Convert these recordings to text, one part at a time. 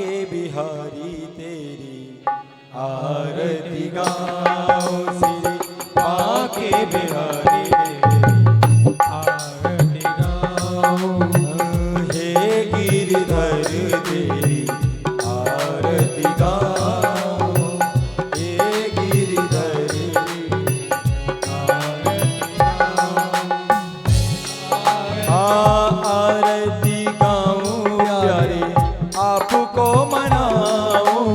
के बिहारी तेरी आरती गाओ श्री माँ के बिहारी तेरी आरती गाओ। हे गिरधर तेरी आरती गाओ, हे गिरधर तेरी आरती गाओ। आरती गाऊं प्यारे आपको मनाऊं,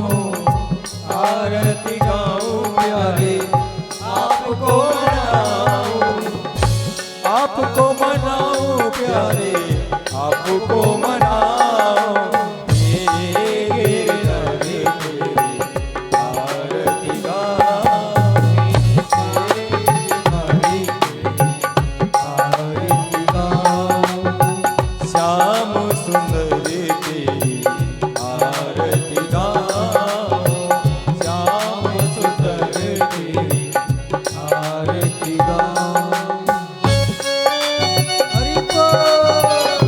आरती गाऊं प्यारे आपको मनाऊं, आपको मनाऊं प्यारे आपको मनाऊं। हे गिरधर तेरी आरती गाऊं, हे बिहारी तेरी आरती गाऊं। श्याम सुंदर तेरी आरती गाओ, श्याम सुंदर तेरी आरती गाओ। हरि बोल।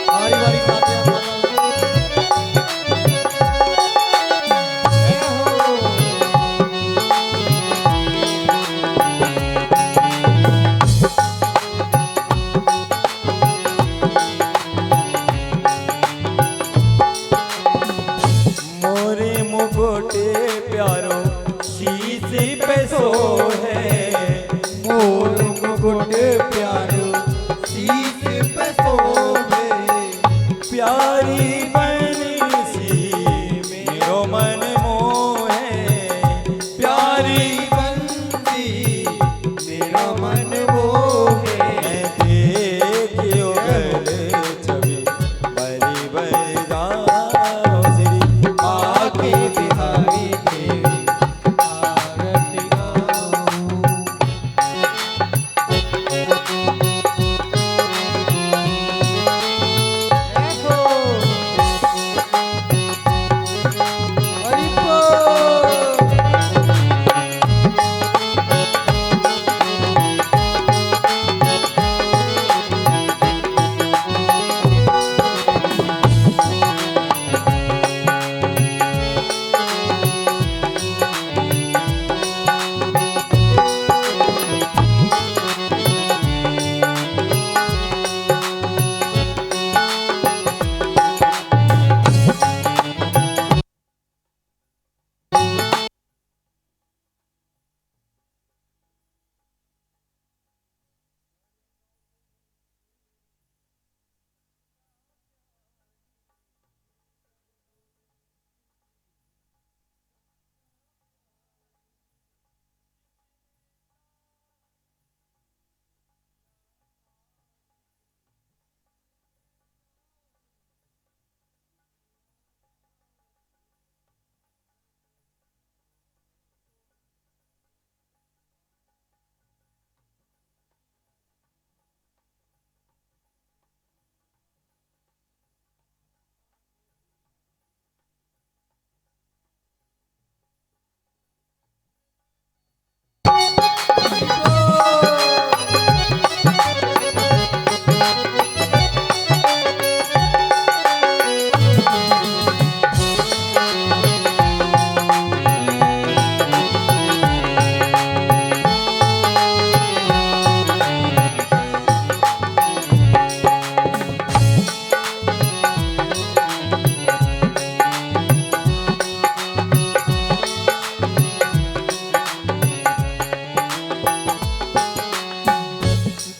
बारी बारी साथियों जय हो। मोरे मुकुटे प्यारो शीश पे सोहे, मोर मुकुट प्यारो शीश पे सोहे। प्यारी बंसी मेरो मन मोहे, प्यारी बंसी मेरा मन मोहे। मैं देखियो गल छवि बड़ी बलिदान श्री माँ के बिहारी तेरी आरती गाऊं। देखो हरि बोल।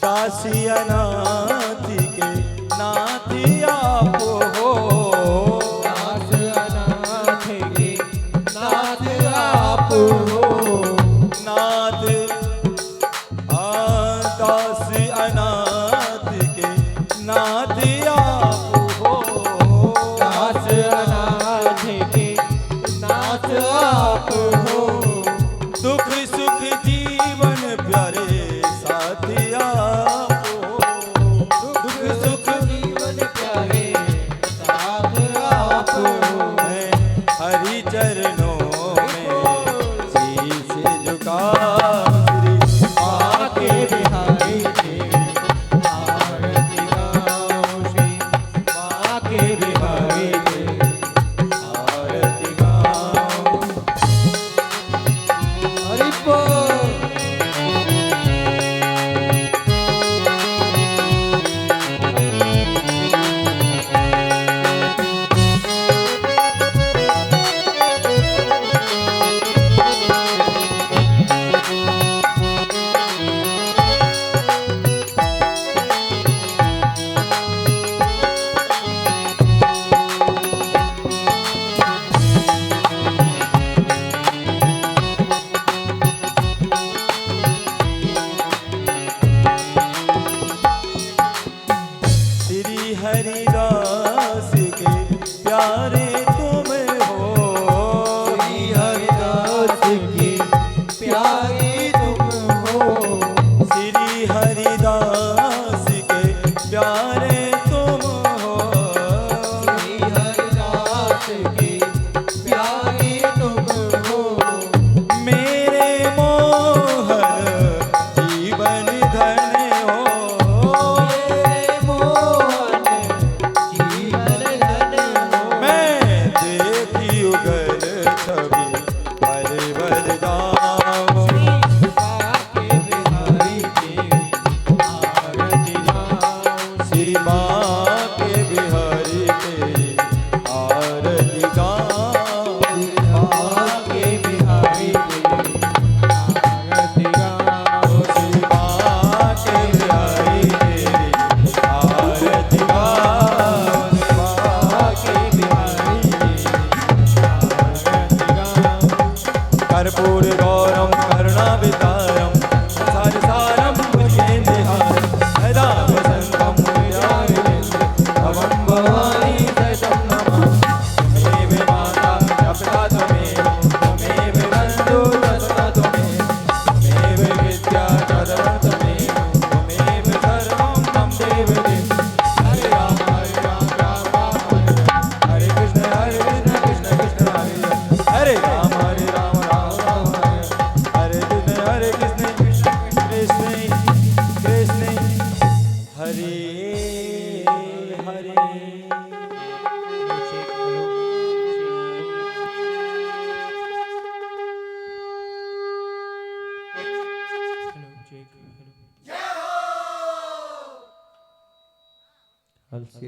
दासी अनाथ के नाथ आप हो, दास अनाथ के नाथ आप हो। नाथ दास अनाथ के नाथ आप हो, दास अनाथ के नाथ आप हो। दुख सुख जीवन प्यारे साथी आप हो, दुख सुख जीवन प्यारे साथ आप हो। मैं हरि चरणों में शीश झुका श्री माँ के बिहारी तेरी आरती गाऊं, श्री माँ के बिहारी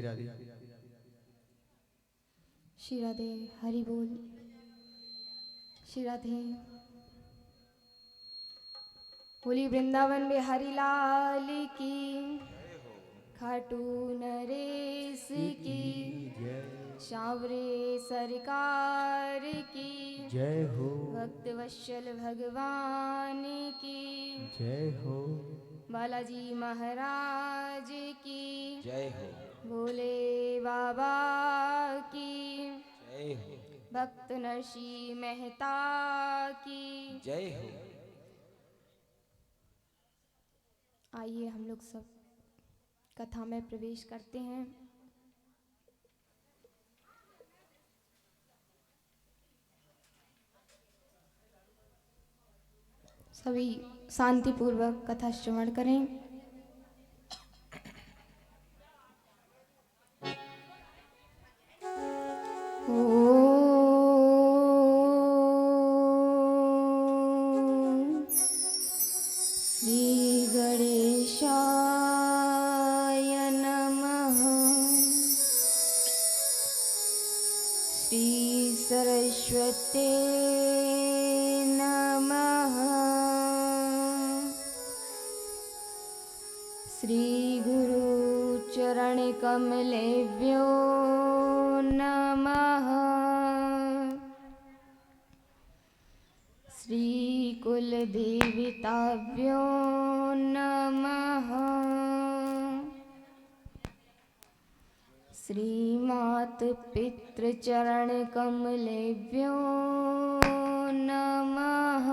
श्री राधे। श्री राधे, हरि बोल। श्री राधे। बोली वृंदावन बिहारी लाल की, खाटू नरेश की, शावरे सरकार की जय हो, भक्त वत्सल भगवान की जय हो, बालाजी महाराज की जय हो, भोले बाबा की जय हो, भक्त नरसिंह मेहता की जय हो। आइए हम लोग सब कथा में प्रवेश करते हैं। सभी शांतिपूर्वक कथा श्रवण करें। श्री गणेशाय नमः। श्री सरस्वती नमः। श्री गुरु चरण कमलेभ्यो नमः। श्री कुल देवताभ्यो नमः। श्रीमात पितृ चरण कमलेभ्यो नमः।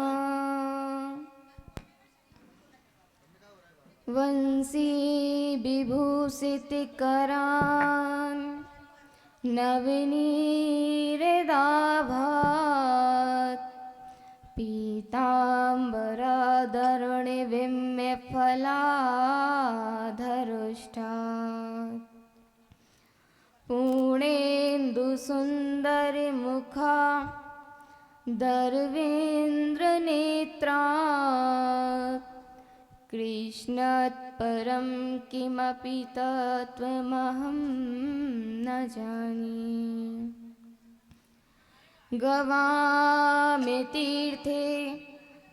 वंशी विभूषित करान नवनीरदाभात पीताम्बरधरुण विम्य फलाधरुष्टात् पूर्णेन्दु सुंदर मुखा दर्वेन्द्र नेत्रात् कृष्णात् परं किमपि तत्त्वमहं न जाने। गवा में तीर्थे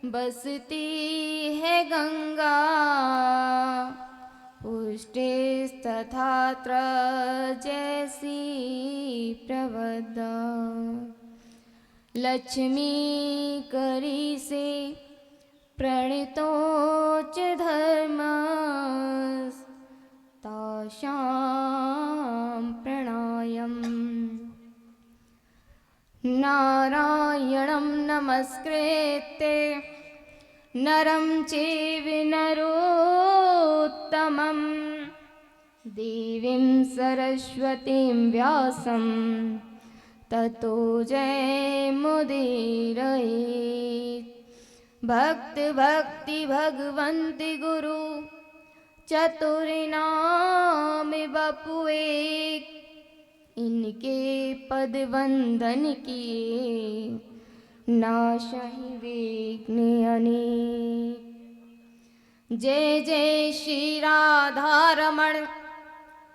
बसती है गंगा पुष्टे तथात्र जैसी प्रवदा। लक्ष्मी करी से प्रणितोच धर्मस् तासां प्रणायम्। नारायणं नमस्कृत्य नरं चैव नरोत्तमं देवीं सरस्वतीं व्यासं ततो जयमुदीरयेत्। भक्त भक्ति भगवन्ति गुरु चतुर्नाम बपुए इनके पद वंदन किए नाशहि विघ्न अनेक। जय जय श्री राधा रमण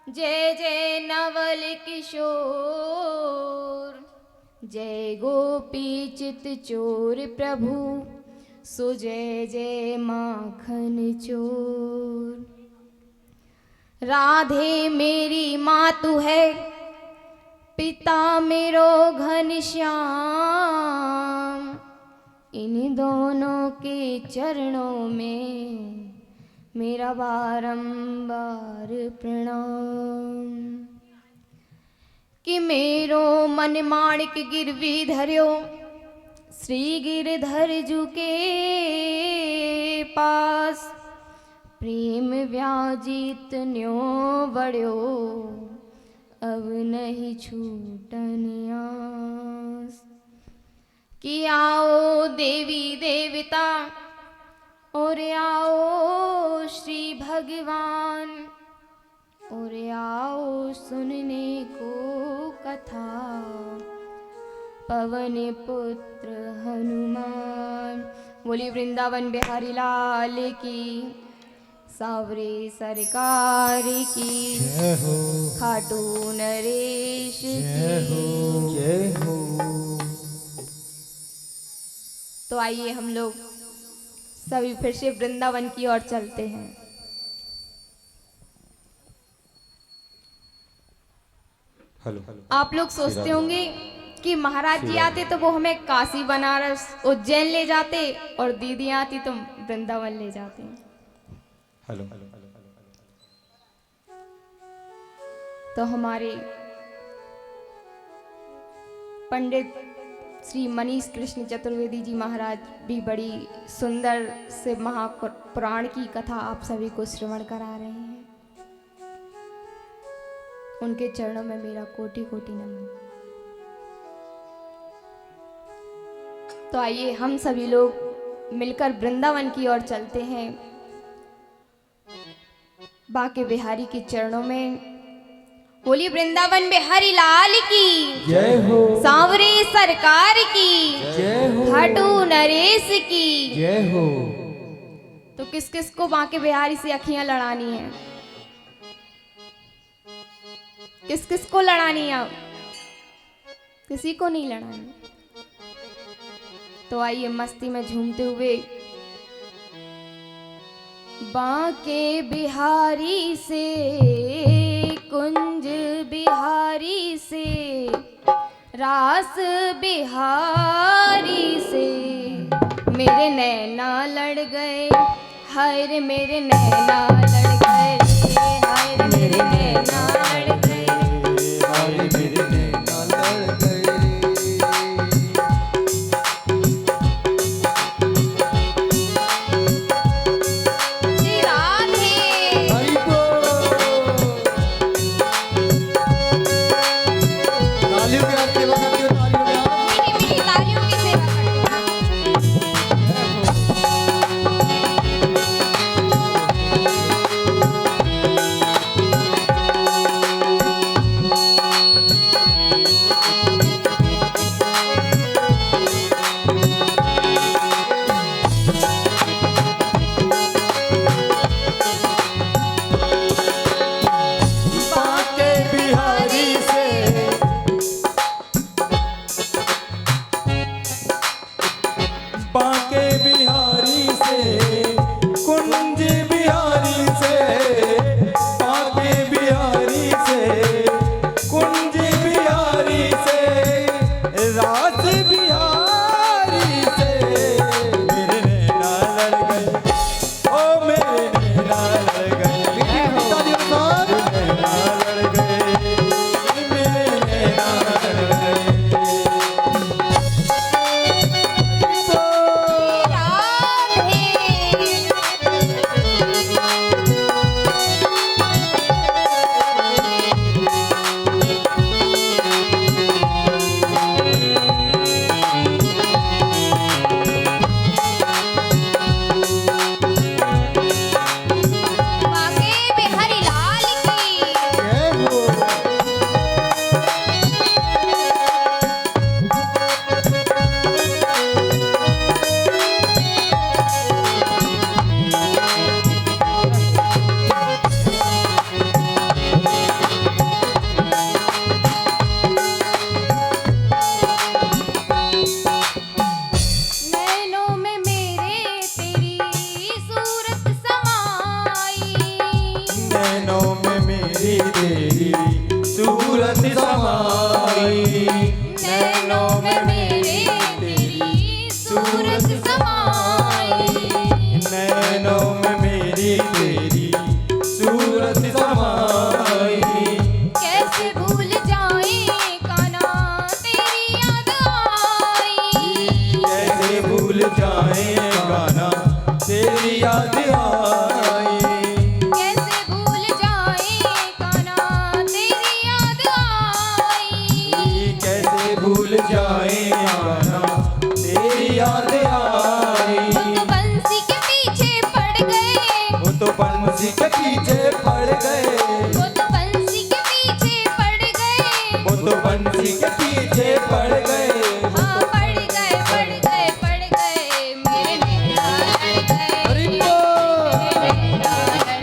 जय जय नवल किशोर जय गोपी चित चोर प्रभु सो जय जय माखन चोर। राधे मेरी मातु है पिता मेरो घनश्याम इन दोनों के चरणों में मेरा बारंबार प्रणाम। कि मेरो मन माणिक गिरवी धर्यो श्री गिरधर जू के पास प्रेम व्याजित न्यो बड़्यो अब नहीं छूटन आस। कि आओ देवी देवता और आओ श्री भगवान और आओ सुनने को कथा पवन पुत्र हनुमान। बोली वृंदावन बिहारी लाल की, सांवरे सरकार की जय हो, खाटू नरेश जय हो, की। जय हो। तो आइए हम लोग सभी फिर से वृंदावन की ओर चलते हैं। हेलो। आप लोग सोचते होंगे कि महाराज जी आते तो वो हमें काशी बनारस उज्जैन ले जाते और दीदी आती तो वृंदावन ले जाते। हेलो। तो हमारे पंडित श्री मनीष कृष्ण चतुर्वेदी जी महाराज भी बड़ी सुंदर से महापुराण की कथा आप सभी को श्रवण करा रहे हैं। उनके चरणों में मेरा कोटि कोटि नमन। तो आइए हम सभी लोग मिलकर वृंदावन की ओर चलते हैं। बाके बिहारी के चरणों में बोली वृंदावन बिहारी लाल की जय हो, सांवरे सरकार की जय हो, खाटू नरेश की जय हो। तो किस किस को बाके बिहारी से अखियां लड़ानी है? किस किस को लड़ानी है? किसी को नहीं लड़ानी। तो आइए मस्ती में झूमते हुए बाके बिहारी से कुंज बिहारी से रास बिहारी से मेरे नैना लड़ गए, हाय रे मेरे नैना लड़ गए, हाय रे मेरे नैना लड़ गए, हाय मेरे नैना लड़ गए। श्री राधे। हरि बोल। तालियों के हाथ सेवा करते हो, तालियों के हाथ। मीठी मीठी तालियों की सेवा करते हैं। बाके बिहारी से बाके बिहारी से कुंज बिहारी से बाके बिहारी से कुंज बिहारी से रास बिहारी से मेरे नैना लड़ गए, ओ मेरे नैना लड़ गए। नैना लड़ गए, मेरे नैना लड़ गए। बाके बिहारी लाल की जय हो, नैनों में मेरे तेरी सूरत समाई, नैनों में मेरी तेरी सूरत समाई, नैनों में मेरे तेरी सूरत समाई। नैनों में मेरी तेरी सूरत समाई। कैसे भूल जाए कान्हा तेरी याद आई, कैसे भूल जाए गाना तेरी याद आई। कैसे भूल जाए कान्हा तेरी याद आई। कैसे भूल जाए गाना तेरी याद आई। वो तो बंसी के पीछे पड़ गए, वो तो बंसी के पीछे पड़ गए, वो तो बंसी के पीछे पड़ गए, वो तो बंसी के पीछे पड़ गए। हाँ पड़ गए पड़ गए पड़ गए, मेरे नैना लड़ गए, हरि बोल। मेरे नैना लड़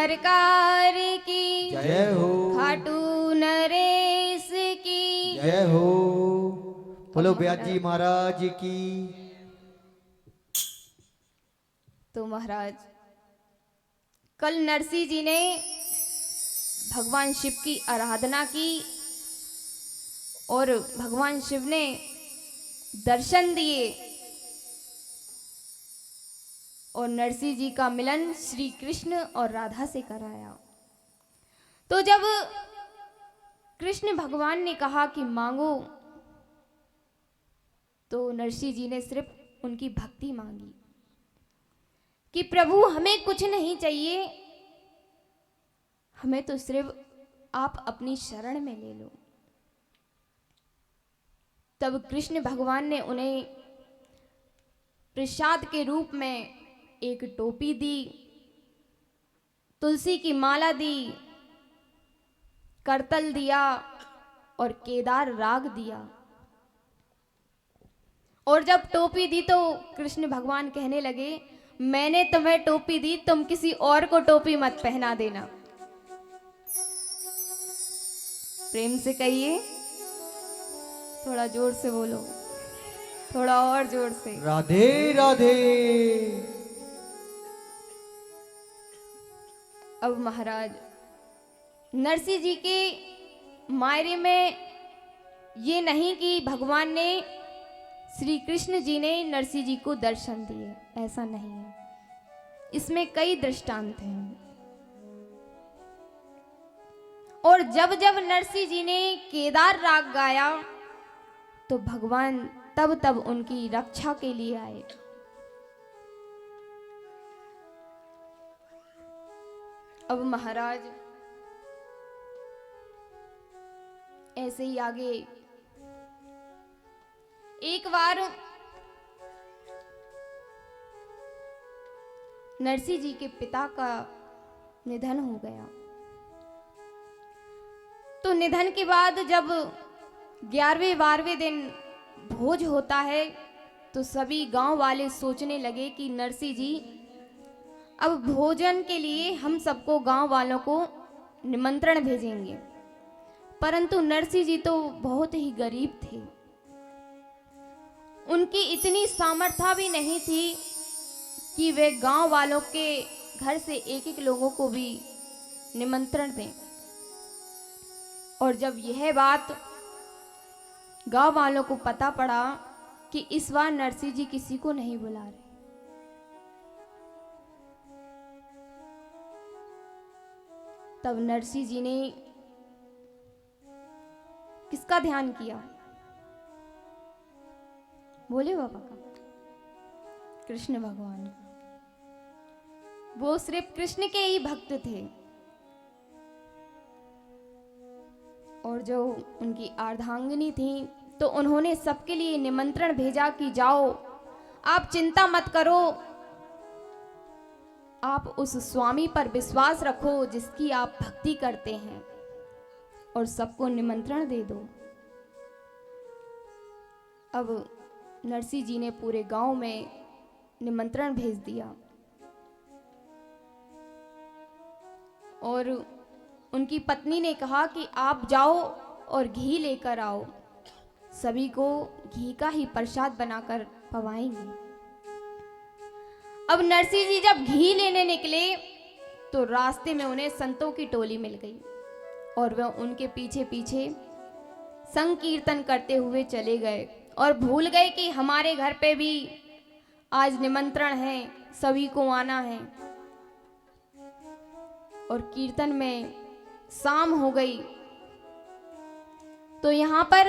सरकार की, जय हो खाटू नरेश की। जय हो। बोलो ब्यास जी महाराज की। तो महाराज कल नरसिंह जी ने भगवान शिव की आराधना की और भगवान शिव ने दर्शन दिए और नरसिंह जी का मिलन श्री कृष्ण और राधा से कराया। तो जब कृष्ण भगवान ने कहा कि मांगो, तो नरसिंह जी ने सिर्फ उनकी भक्ति मांगी कि प्रभु हमें कुछ नहीं चाहिए, हमें तो सिर्फ आप अपनी शरण में ले लो। तब कृष्ण भगवान ने उन्हें प्रसाद के रूप में एक टोपी दी, तुलसी की माला दी, करतल दिया और केदार राग दिया। और जब टोपी दी तो कृष्ण भगवान कहने लगे, मैंने तुम्हें टोपी दी, तुम किसी और को टोपी मत पहना देना। प्रेम से कहिए, थोड़ा जोर से बोलो, थोड़ा और जोर से। राधे राधे। अब महाराज नरसिंह जी के मायरे में ये नहीं कि भगवान ने, श्री कृष्ण जी ने नरसिंह जी को दर्शन दिए, ऐसा नहीं है। इसमें कई दृष्टांत हैं। और जब जब नरसिंह जी ने केदार राग गाया तो भगवान तब तब उनकी रक्षा के लिए आए। अब महाराज ऐसे ही आगे एक बार नरसिंह जी के पिता का निधन हो गया। तो निधन के बाद जब 11वें 12वें दिन भोज होता है तो सभी गांव वाले सोचने लगे कि नरसिंह जी अब भोजन के लिए हम सबको गांव वालों को निमंत्रण भेजेंगे। परंतु नरसिंह जी तो बहुत ही गरीब थे, उनकी इतनी सामर्थ्य भी नहीं थी कि वे गांव वालों के घर से एक एक लोगों को भी निमंत्रण दें। और जब यह बात गांव वालों को पता पड़ा कि इस बार नरसिंह जी किसी को नहीं बुला रहे, तब नरसिंह जी ने किसका ध्यान किया? बोले बाबा का, कृष्ण भगवान का। वो सिर्फ कृष्ण के ही भक्त थे। और जो उनकी अर्धांगिनी थी तो उन्होंने सबके लिए निमंत्रण भेजा कि जाओ, आप चिंता मत करो, आप उस स्वामी पर विश्वास रखो जिसकी आप भक्ति करते हैं और सबको निमंत्रण दे दो। अब नरसिंह जी ने पूरे गांव में निमंत्रण भेज दिया और उनकी पत्नी ने कहा कि आप जाओ और घी लेकर आओ, सभी को घी का ही प्रसाद बनाकर पवाएंगे। अब नरसिंह जी जब घी लेने निकले तो रास्ते में उन्हें संतों की टोली मिल गई और वह उनके पीछे पीछे संकीर्तन करते हुए चले गए और भूल गए कि हमारे घर पे भी आज निमंत्रण है, सभी को आना है। और कीर्तन में शाम हो गई तो यहां पर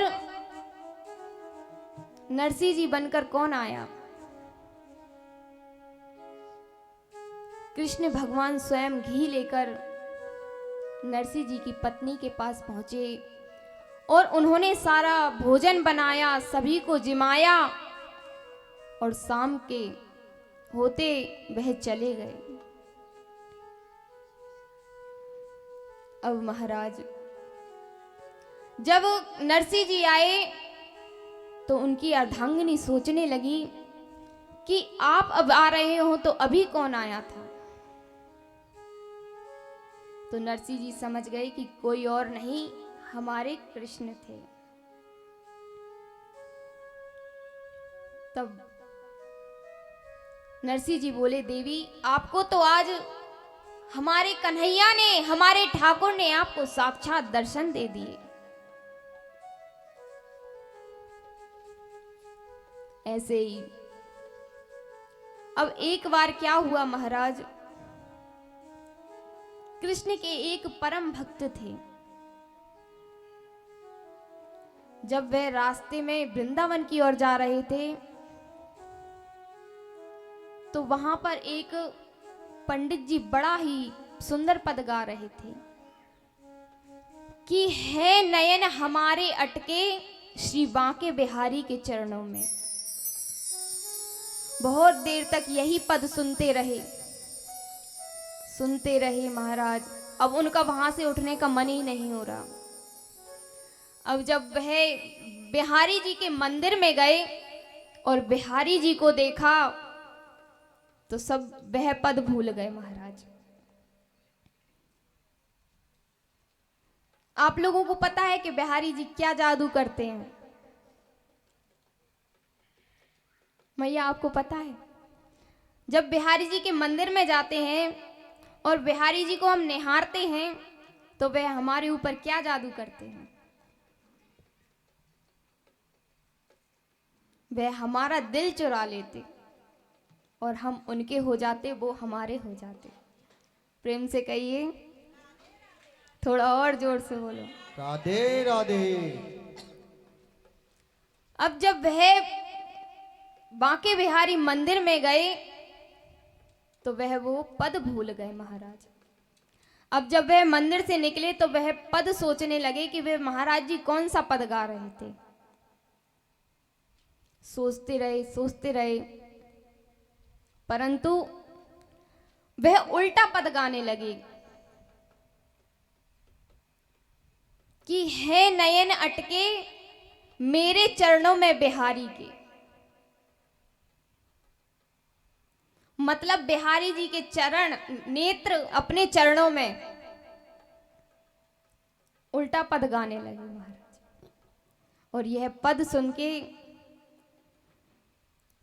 नरसिंह जी बनकर कौन आया? कृष्ण भगवान स्वयं घी लेकर नरसिंह जी की पत्नी के पास पहुंचे और उन्होंने सारा भोजन बनाया, सभी को जिमाया और शाम के होते वह चले गए। अब महाराज जब नरसिंह जी आए तो उनकी अर्धांगिनी सोचने लगी कि आप अब आ रहे हो तो अभी कौन आया था? तो नरसिंह जी समझ गए कि कोई और नहीं, हमारे कृष्ण थे। तब नरसिंह जी बोले, देवी आपको तो आज हमारे कन्हैया ने, हमारे ठाकुर ने आपको साक्षात दर्शन दे दिए। ऐसे ही अब एक बार क्या हुआ महाराज, कृष्ण के एक परम भक्त थे। जब वह रास्ते में वृंदावन की ओर जा रहे थे तो वहां पर एक पंडित जी बड़ा ही सुंदर पद गा रहे थे कि है नयन हमारे अटके श्री बांके बिहारी के चरणों में। बहुत देर तक यही पद सुनते रहे महाराज। अब उनका वहां से उठने का मन ही नहीं हो रहा। अब जब वह बिहारी जी के मंदिर में गए और बिहारी जी को देखा तो सब वह पद भूल गए महाराज। आप लोगों को पता है कि बिहारी जी क्या जादू करते हैं? मैया आपको पता है? जब बिहारी जी के मंदिर में जाते हैं और बिहारी जी को हम निहारते हैं तो वह हमारे ऊपर क्या जादू करते हैं? वह हमारा दिल चुरा लेते और हम उनके हो जाते, वो हमारे हो जाते। प्रेम से कहिए, थोड़ा और जोर से बोलो, राधे राधे। अब जब वह बांके बिहारी मंदिर में गए तो वह वो पद भूल गए महाराज। अब जब वह मंदिर से निकले तो वह पद सोचने लगे कि वे महाराज जी कौन सा पद गा रहे थे। सोचते रहे परंतु वह उल्टा पद गाने लगे कि है नयन अटके मेरे चरणों में बिहारी के। मतलब बिहारी जी के चरण, नेत्र अपने चरणों में, उल्टा पद गाने लगे महाराज। और यह पद सुन के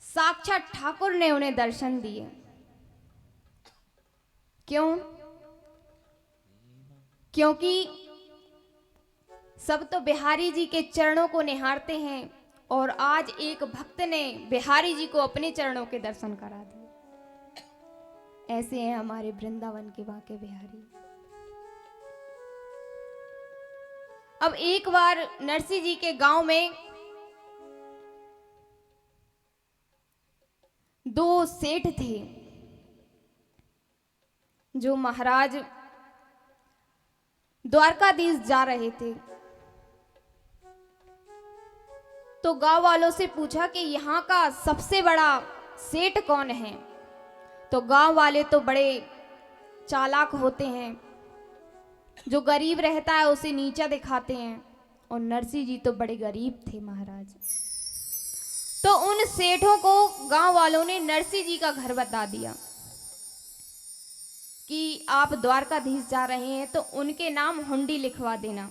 साक्षात ठाकुर ने उन्हें दर्शन दिए। क्यों? क्योंकि सब तो बिहारी जी के चरणों को निहारते हैं और आज एक भक्त ने बिहारी जी को अपने चरणों के दर्शन करा दिए। ऐसे हैं हमारे वृंदावन के बांके बिहारी। अब एक बार नरसिंह जी के गांव में दो सेठ थे जो महाराज द्वारकाधीश जा रहे थे। तो गांव वालों से पूछा कि यहाँ का सबसे बड़ा सेठ कौन है? तो गांव वाले तो बड़े चालाक होते हैं, जो गरीब रहता है उसे नीचा दिखाते हैं। और नरसिंह जी तो बड़े गरीब थे महाराज। तो उन सेठों को गांव वालों ने नरसिंह जी का घर बता दिया कि आप द्वारकाधीश जा रहे हैं तो उनके नाम हुंडी लिखवा देना।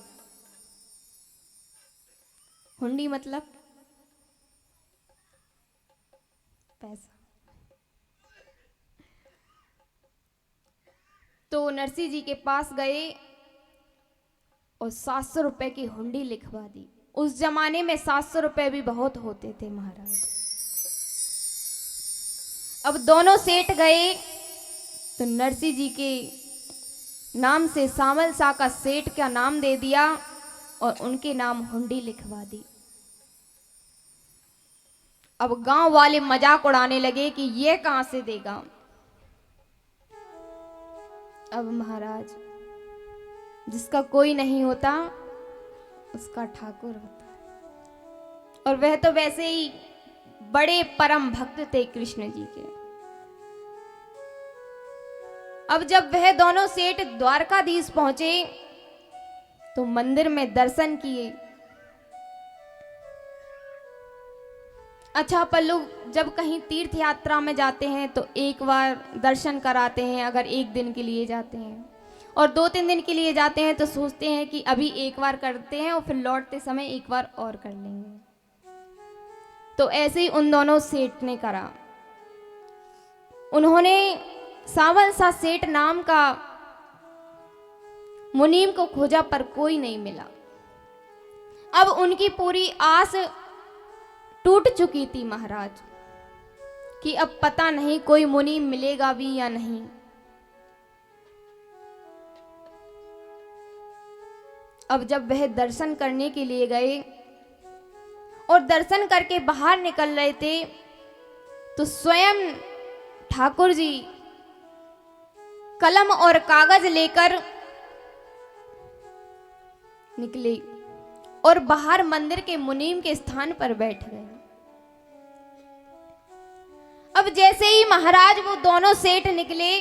हुंडी मतलब पैसा। तो नरसिंह जी के पास गए और 700 रुपए की हुंडी लिखवा दी। उस जमाने में 700 रुपए भी बहुत होते थे महाराज। अब दोनों सेठ गए तो नरसिंह जी के नाम से सामल शाह का सेठ का नाम दे दिया और उनके नाम हुंडी लिखवा दी। अब गांव वाले मजाक उड़ाने लगे कि ये कहां से देगा। अब महाराज, जिसका कोई नहीं होता उसका ठाकुर होता है। और वह तो वैसे ही बड़े परम भक्त थे कृष्ण जी के। अब जब वह दोनों सेठ द्वारकाधीश पहुंचे तो मंदिर में दर्शन किए। अच्छा, अपन लोग जब कहीं तीर्थ यात्रा में जाते हैं तो एक बार दर्शन कराते हैं, अगर एक दिन के लिए जाते हैं। और 2-3 दिन के लिए जाते हैं तो सोचते हैं कि अभी एक बार करते हैं और फिर लौटते समय एक बार और कर लेंगे। तो ऐसे ही उन दोनों सेठ ने करा। उन्होंने सावल सा सेठ नाम का मुनीम को खोजा पर कोई नहीं मिला। अब उनकी पूरी आस टूट चुकी थी महाराज कि अब पता नहीं कोई मुनीम मिलेगा भी या नहीं। अब जब वह दर्शन करने के लिए गए और दर्शन करके बाहर निकल रहे थे तो स्वयं ठाकुर जी कलम और कागज लेकर निकले और बाहर मंदिर के मुनीम के स्थान पर बैठ गए। अब जैसे ही महाराज वो दोनों सेठ निकले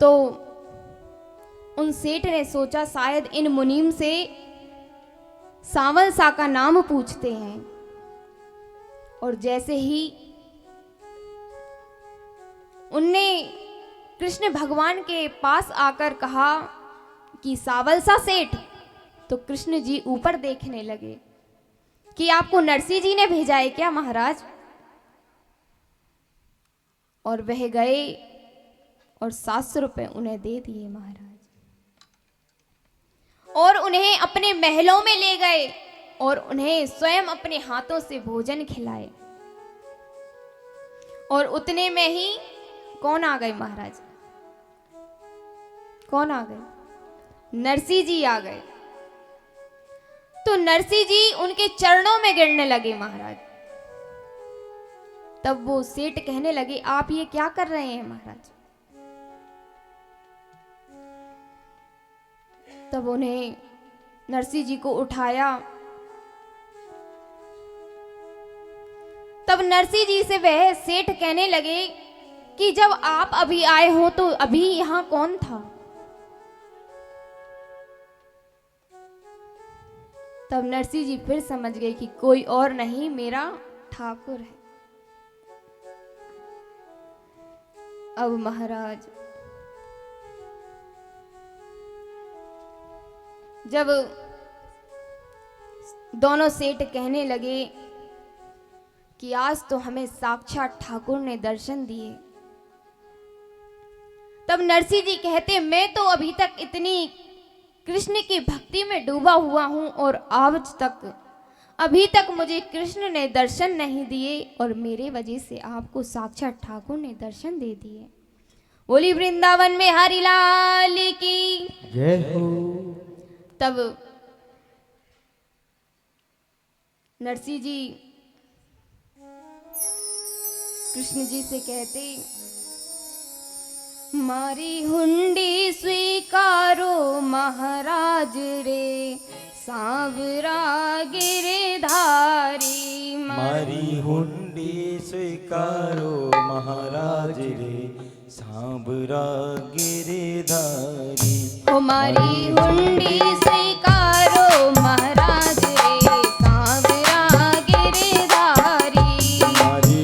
तो उन सेठ ने सोचा शायद इन मुनीम से सावल सा का नाम पूछते हैं। और जैसे ही उनने कृष्ण भगवान के पास आकर कहा कि सावल सा सेठ, तो कृष्ण जी ऊपर देखने लगे कि आपको नरसिंह जी ने भेजा है क्या महाराज। और वह गए और 700 रुपए उन्हें दे दिए महाराज, और उन्हें अपने महलों में ले गए और उन्हें स्वयं अपने हाथों से भोजन खिलाए। और उतने में ही कौन आ गए महाराज? कौन आ गए? नरसिंह जी आ गए। तो नरसिंह जी उनके चरणों में गिरने लगे महाराज। तब वो सेठ कहने लगे, आप ये क्या कर रहे हैं महाराज? तब उन्हें नरसिंह जी को उठाया। तब नरसिंह जी से वह सेठ कहने लगे कि जब आप अभी आए हो तो अभी यहां कौन था? तब नरसिंह जी फिर समझ गए कि कोई और नहीं, मेरा ठाकुर है। अब महाराज जब दोनों सेठ कहने लगे कि आज तो हमें साक्षात ठाकुर ने दर्शन दिए, तब नरसिंह जी कहते, मैं तो अभी तक इतनी कृष्ण की भक्ति में डूबा हुआ हूं और आज तक अभी तक मुझे कृष्ण ने दर्शन नहीं दिए, और मेरे वजह से आपको साक्षात ठाकुर ने दर्शन दे दिए। बोली वृंदावन में हरिलाल की जय हो। तब नरसिंह जी कृष्ण जी से कहते, मारी हुंडी स्वीकारो महाराज रे, सांवरा गिरधारी। मारी हुंडी स्वीकारो महाराज रे, सांवरा गिरधारी। हमारी हुंडी स्वीकारो महाराज रे, सांवरा गिरधारी। मारी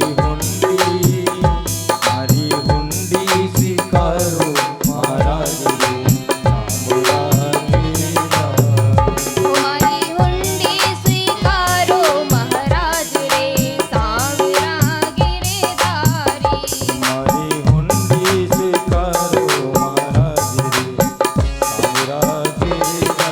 हुंडी स्वीकारो महाराज रे, सांवरा गिरधारी। हमारी हुंडी स्वीकारो महाराज रे, सांवरा गिरधारी। मारी हुंडी स्वीकारो महाराज रे, सांवरा गिरधारी।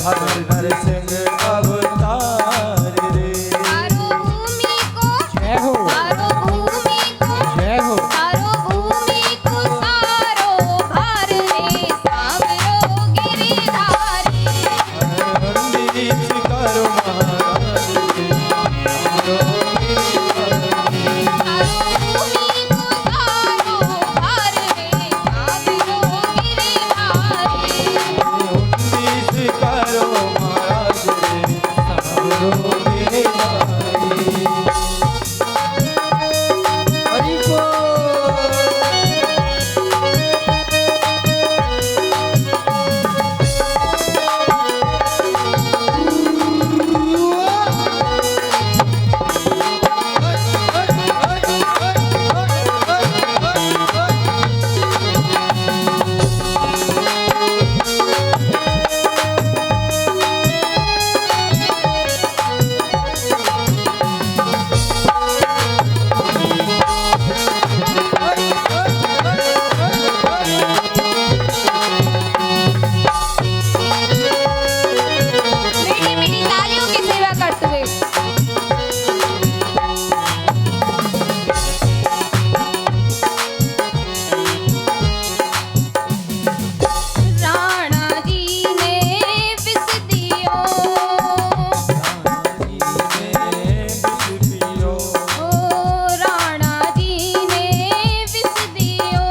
हर नरसिंह अवतार रे। चारों भूमि को जय हो चारों भूमि को जय हो चारों भूमि को सारो भार रे सावरो गिरधारी। हरहुंडी करो महाराज रे, सावरो गिरधारी। चारों भूमि को सारो भार रे सावरो गिरधारी। हरहुंडी करो महाराज रे, सावरो गिरधारी। हरि बोल। मीठी मीठी तालियों की सेवा करते हुए राणा जी ने विष दियो ओ राणा जी ने विष दियो।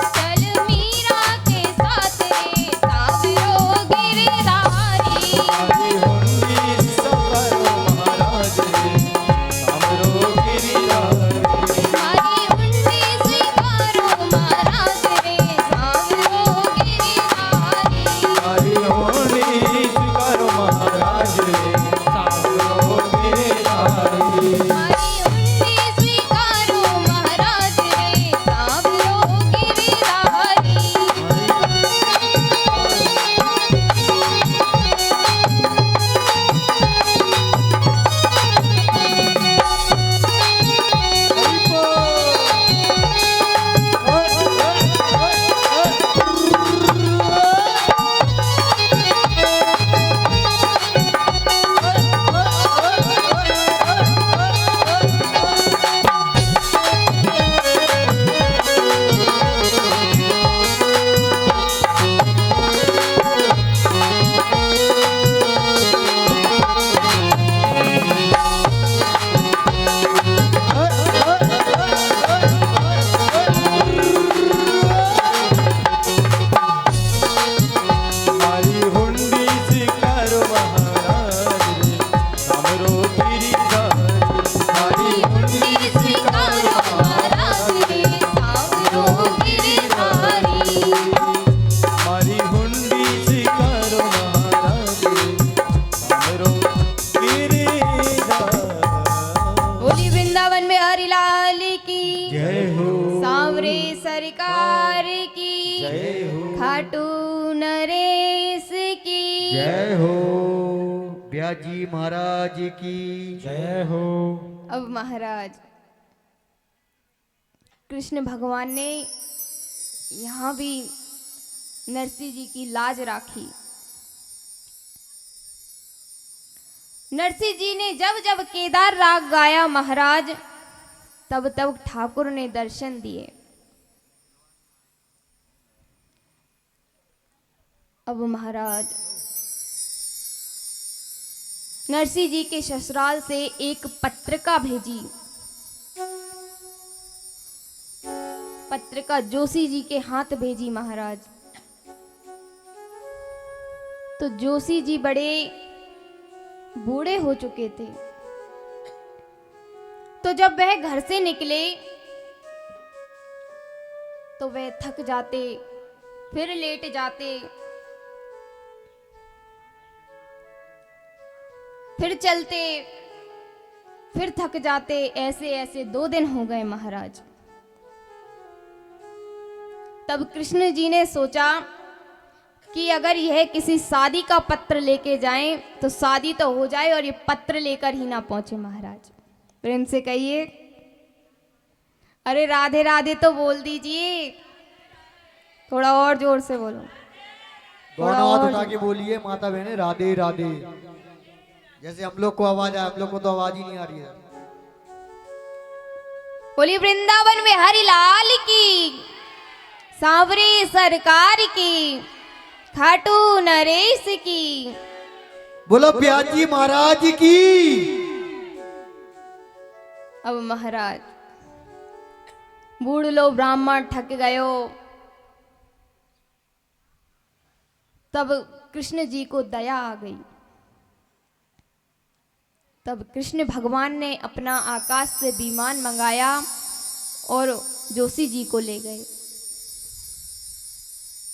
चल मीरा के साथ रे सावरो गिरधारी। हरी हुंडी स्वीकारो महाराज रे सावरो गिरधारी। हरी हुंडी स्वीकारो महाराज रे सावरो गिरधारी। हरी हुंडी स्वीकारो महाराज रे सावरो गिरधारी। हमारी हुंडी स्वीकारो महाराज रे, सावरो गिरधारी। बोली वृंदावन में हरि लाल की जय हो, सांवरे सरकार की जय हो, खाटू नरेश की जय हो ब्याजी महाराज की जय हो। अब महाराज कृष्ण भगवान ने यहाँ भी नरसिंह जी की लाज राखी। नरसिंह जी ने जब जब केदार राग गाया महाराज, तब तब ठाकुर ने दर्शन दिए। अब महाराज नरसिंह जी के ससुराल से एक पत्रिका भेजी। पत्रिका जोशी जी के हाथ भेजी महाराज। तो जोशी जी बड़े बूढ़े हो चुके थे। तो जब वह घर से निकले तो वह थक जाते, फिर लेट जाते, फिर चलते, फिर थक जाते। ऐसे ऐसे 2 दिन हो गए महाराज। तब कृष्ण जी ने सोचा कि अगर यह किसी शादी का पत्र लेके जाएं तो शादी तो हो जाए और ये पत्र लेकर ही ना पहुंचे। महाराज प्रेम से कहिए, अरे राधे राधे तो बोल दीजिए, थोड़ा और जोर से बोलो। दोनों थोड़ा हाथ और उठा के बोलिए माता बहने राधे राधे। जैसे हम लोग को आवाज है, हम लोग को तो आवाज ही नहीं आ रही है। बोली वृंदावन में हरि लाल की, सांवरे सरकार की, खाटू नरेश की। बोलो ब्याजी महाराज की। अब महाराज बूढ़ लो ब्राह्मण थक गयो, तब कृष्ण जी को दया आ गई। तब कृष्ण भगवान ने अपना आकाश से विमान मंगाया और जोशी जी को ले गए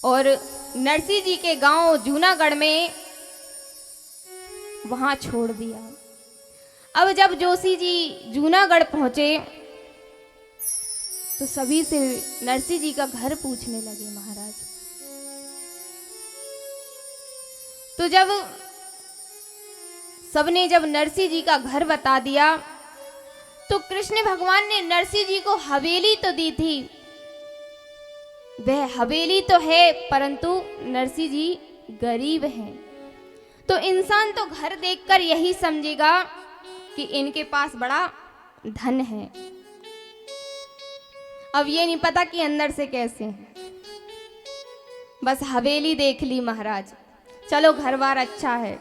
और नरसी जी के गांव जूनागढ़ में वहां छोड़ दिया। अब जब जोशी जी जूनागढ़ पहुंचे तो सभी से नरसी जी का घर पूछने लगे महाराज। तो जब सबने जब नरसी जी का घर बता दिया तो कृष्ण भगवान ने नरसी जी को हवेली तो दी थी, वह हवेली तो है परंतु नरसी जी गरीब हैं। तो इंसान तो घर देखकर यही समझेगा कि इनके पास बड़ा धन है, अब ये नहीं पता कि अंदर से कैसे हैं। बस हवेली देख ली महाराज, चलो घर बार अच्छा है।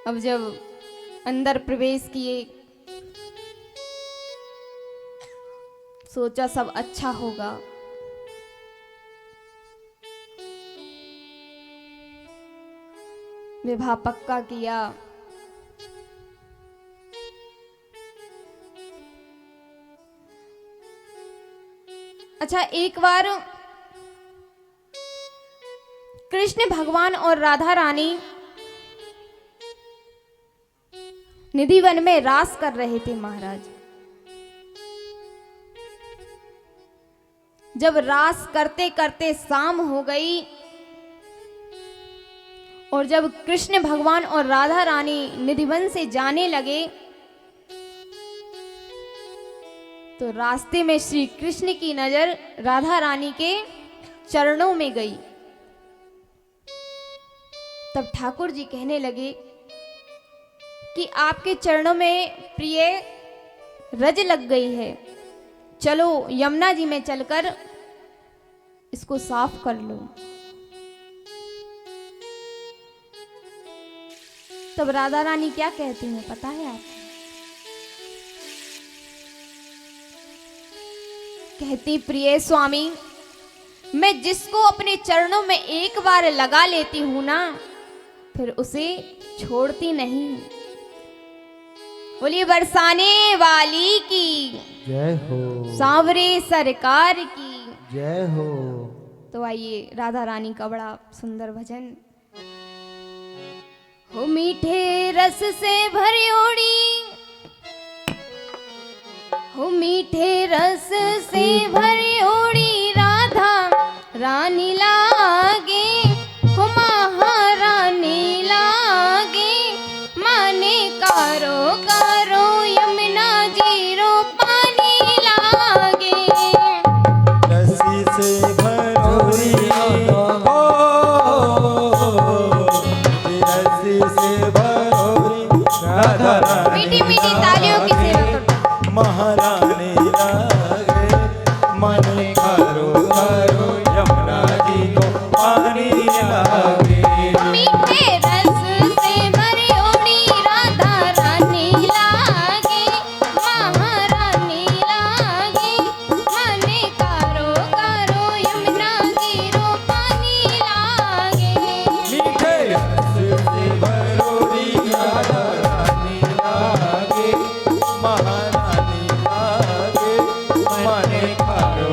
अब जब अंदर प्रवेश किए सोचा सब अच्छा होगा। विवाह पक्का किया। अच्छा, एक बार कृष्ण भगवान और राधा रानी निधि वन में रास कर रहे थे महाराज। जब रास करते करते शाम हो गई और जब कृष्ण भगवान और राधा रानी निधिवन से जाने लगे तो रास्ते में श्री कृष्ण की नजर राधा रानी के चरणों में गई। तब ठाकुर जी कहने लगे कि आपके चरणों में प्रिय रज लग गई है, चलो यमुना जी में चलकर इसको साफ कर लो। तब राधा रानी क्या कहती हैं पता है आपको? कहती, प्रिय स्वामी, मैं जिसको अपने चरणों में एक बार लगा लेती हूं ना फिर उसे छोड़ती नहीं। बोलिए बरसाने वाली की जय हो, सांवरे सरकार की जय हो। तो आइए राधा रानी का बड़ा सुंदर भजन। हो मीठे रस से भरी ओड़ी, हो मीठे रस से भरी ओड़ी राधा रानी लागे, हो महारानी लागे, माने कारो कारो यमुना जीरो पानी लागे। रस्सी से भरोरी हो, रस्सी से भरोरी राधा रानी मीठी मीठी तालियों की सेवा करते। महारानी लागे, मन करो करो यमुना जी को पानी लागे। मीठे रस से भरी ओड़ी राधा रानी लागे, महारानी लागे, माने कारो कारो यमुना जीरो पानी लागे। मीठे रस से भरोरी राधा रानी लागे, महारानी लागे, मन करो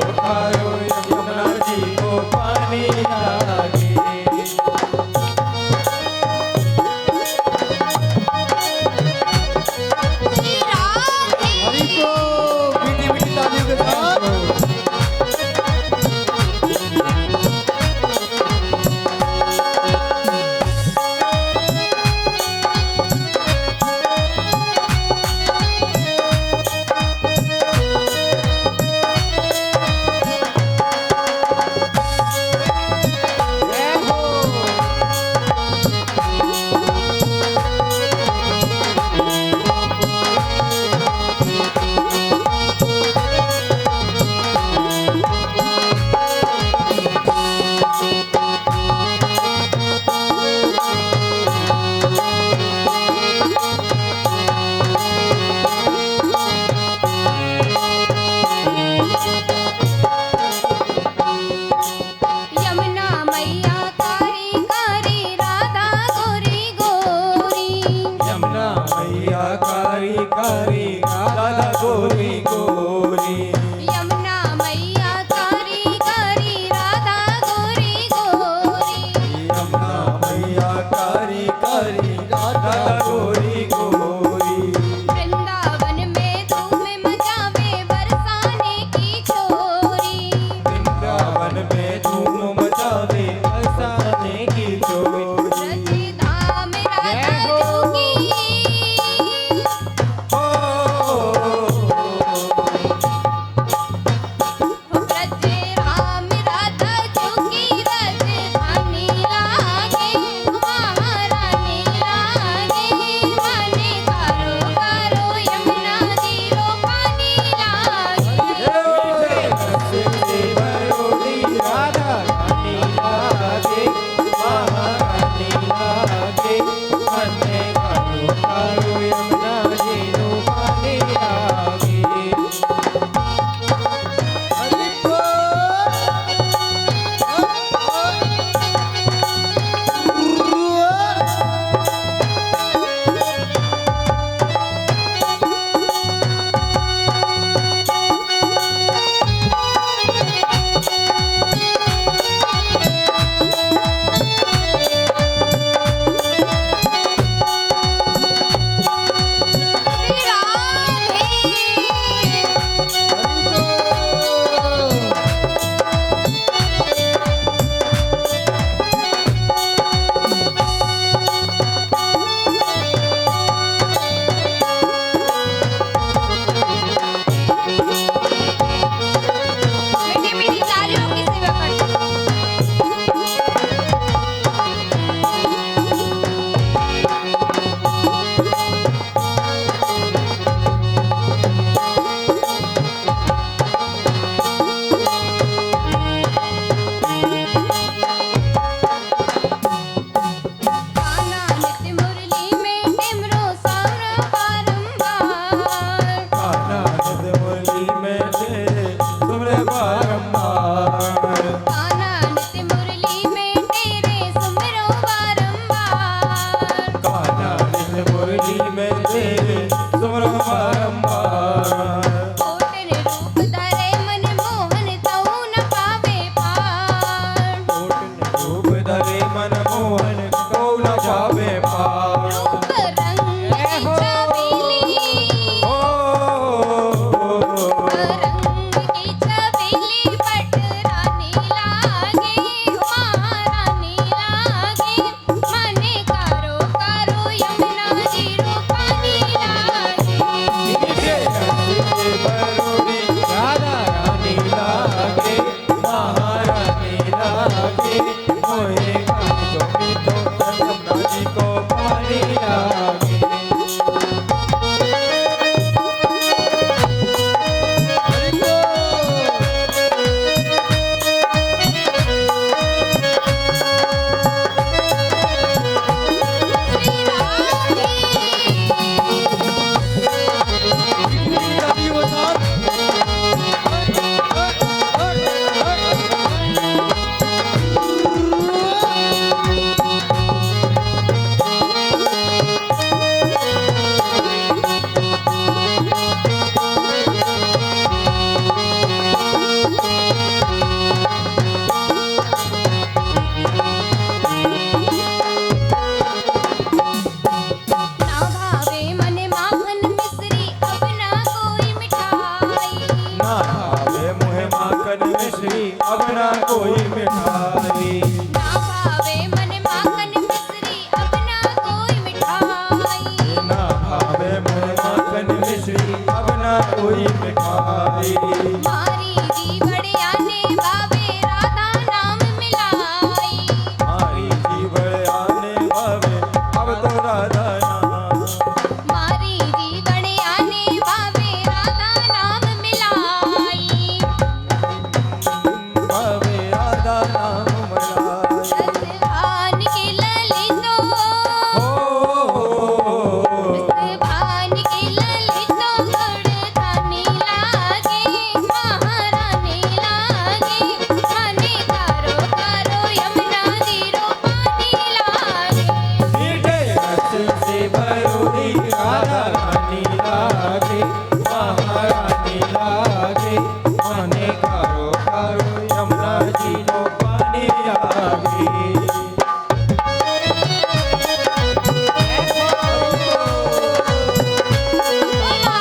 कोई मिठाई। ना भावे मन माखन मिश्री अब ना कोई मिठाई। ना भावे मन माखन मिश्री अब ना कोई मिठाई। मारी जी बड़िया ने भावे राधा नाम मिलाई। मारी जीवन आने भावे अब तो राधा नाम। मारी जी बड़िया ने भावे राधा नाम मिलाई। भावे राधा नाम मलाई। सतभान के ललितो हो भान के ललितो गुणधानी लागे महारानी लागे। खाने कारो कारो यमुना जीरो पानी लागे। मीठे रस से भरोरी राधा रानी लागे महारानी लागे। माने कारो कारो यमुना जी नो पानी लागे। बोला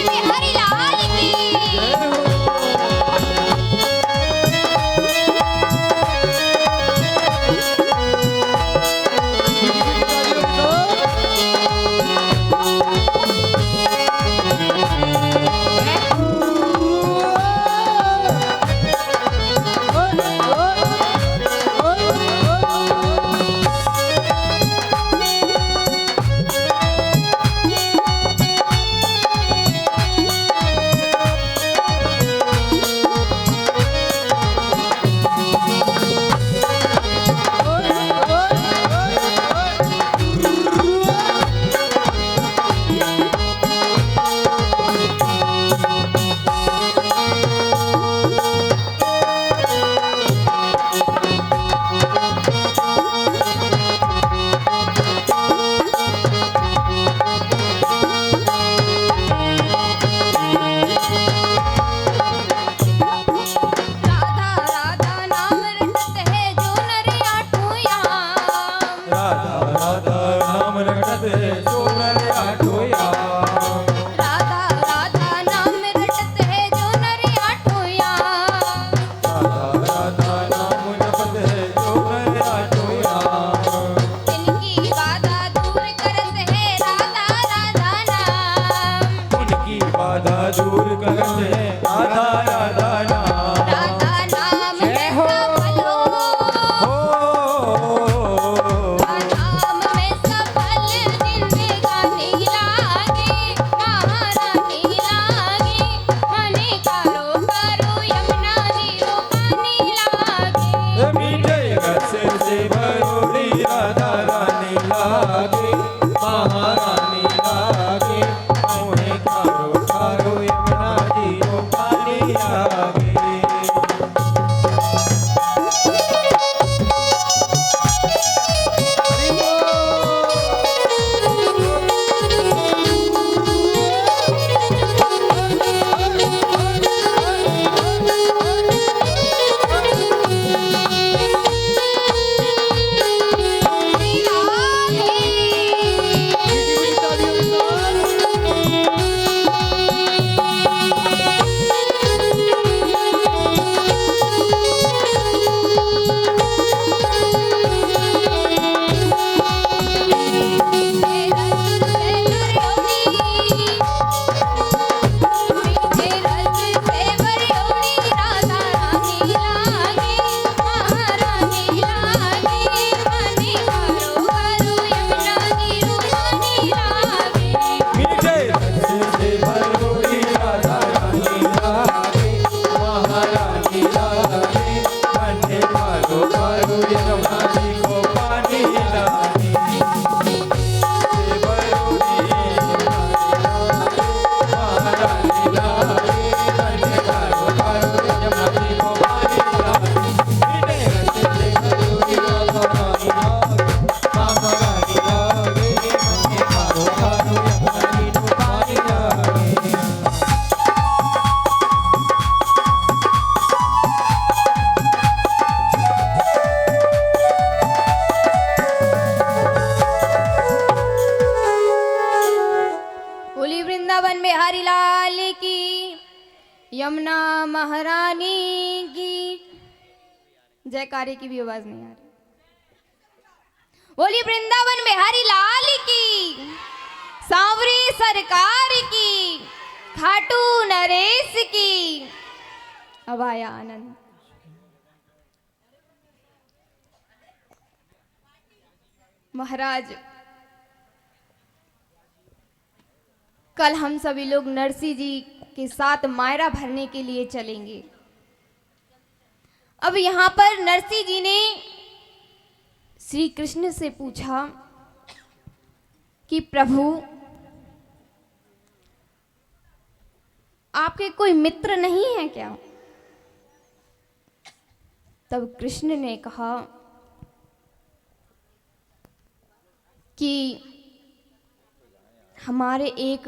बिहारी लाल की। राधा राधा नाम रटत है जो नर आठों याम। राधा राधा नाम रटत है सोनर आठो याम। राधा राधा नाम रटत है जो नर आठों याम। राधा राधा नाम जपत है सोनर आठो याम। जिनकी बाधा दूर करत है राधा राधा नाम। उनकी बाधा दूर करत है राधा राधा नाम। राधा नाम में सफल हो। हो नाम में सफल जिंदगानी लागे महारानी लागे। खाने कारो कारो यमुना जीरो पानी लागे। मीठे रस से भरोरी राधा रानी लागे महारानी लागे। मोहे कारो कारो यमुना जी को पानी लागे। मीठे रस से भरोरी राधा रानी लागे महारानी लागे। मन्ने कारो कारो यमुना जी को पानी लागे। से भरोरी महारानी लागे। मन्ने कारो कारो यमुना जी को पानी लागे। मीठे रस से भरोरी राधा रानी लागे महारानी लागे। मन्ने कारो कारो यमुना जी को पानी लागे। बोली वृंदावन में हरि लाल की। यमुना महारानी की। जयकारे की भी आवाज नहीं आ रही। बोली वृंदावन बिहारी लाल की, सांवरी सरकार की, खाटू नरेश की। अब आया आनंद। महाराज, कल हम सभी लोग नरसिंह जी के साथ मायरा भरने के लिए चलेंगे। अब यहाँ पर नरसिंह जी ने श्री कृष्ण से पूछा कि प्रभु, आपके कोई मित्र नहीं है क्या? तब कृष्ण ने कहा कि हमारे एक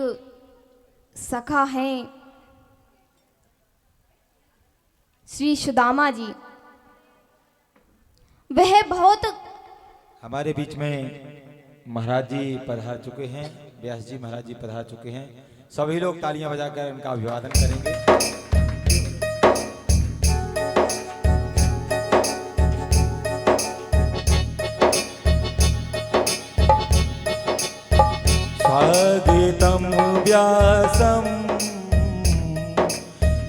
सखा हैं श्री सुदामा जी, वह बहुत हमारे बीच में महाराज जी पधार चुके हैं, व्यास जी महाराज जी पधार चुके हैं। सभी लोग तालियां बजाकर उनका अभिवादन करेंगे। स्वागतं व्यासं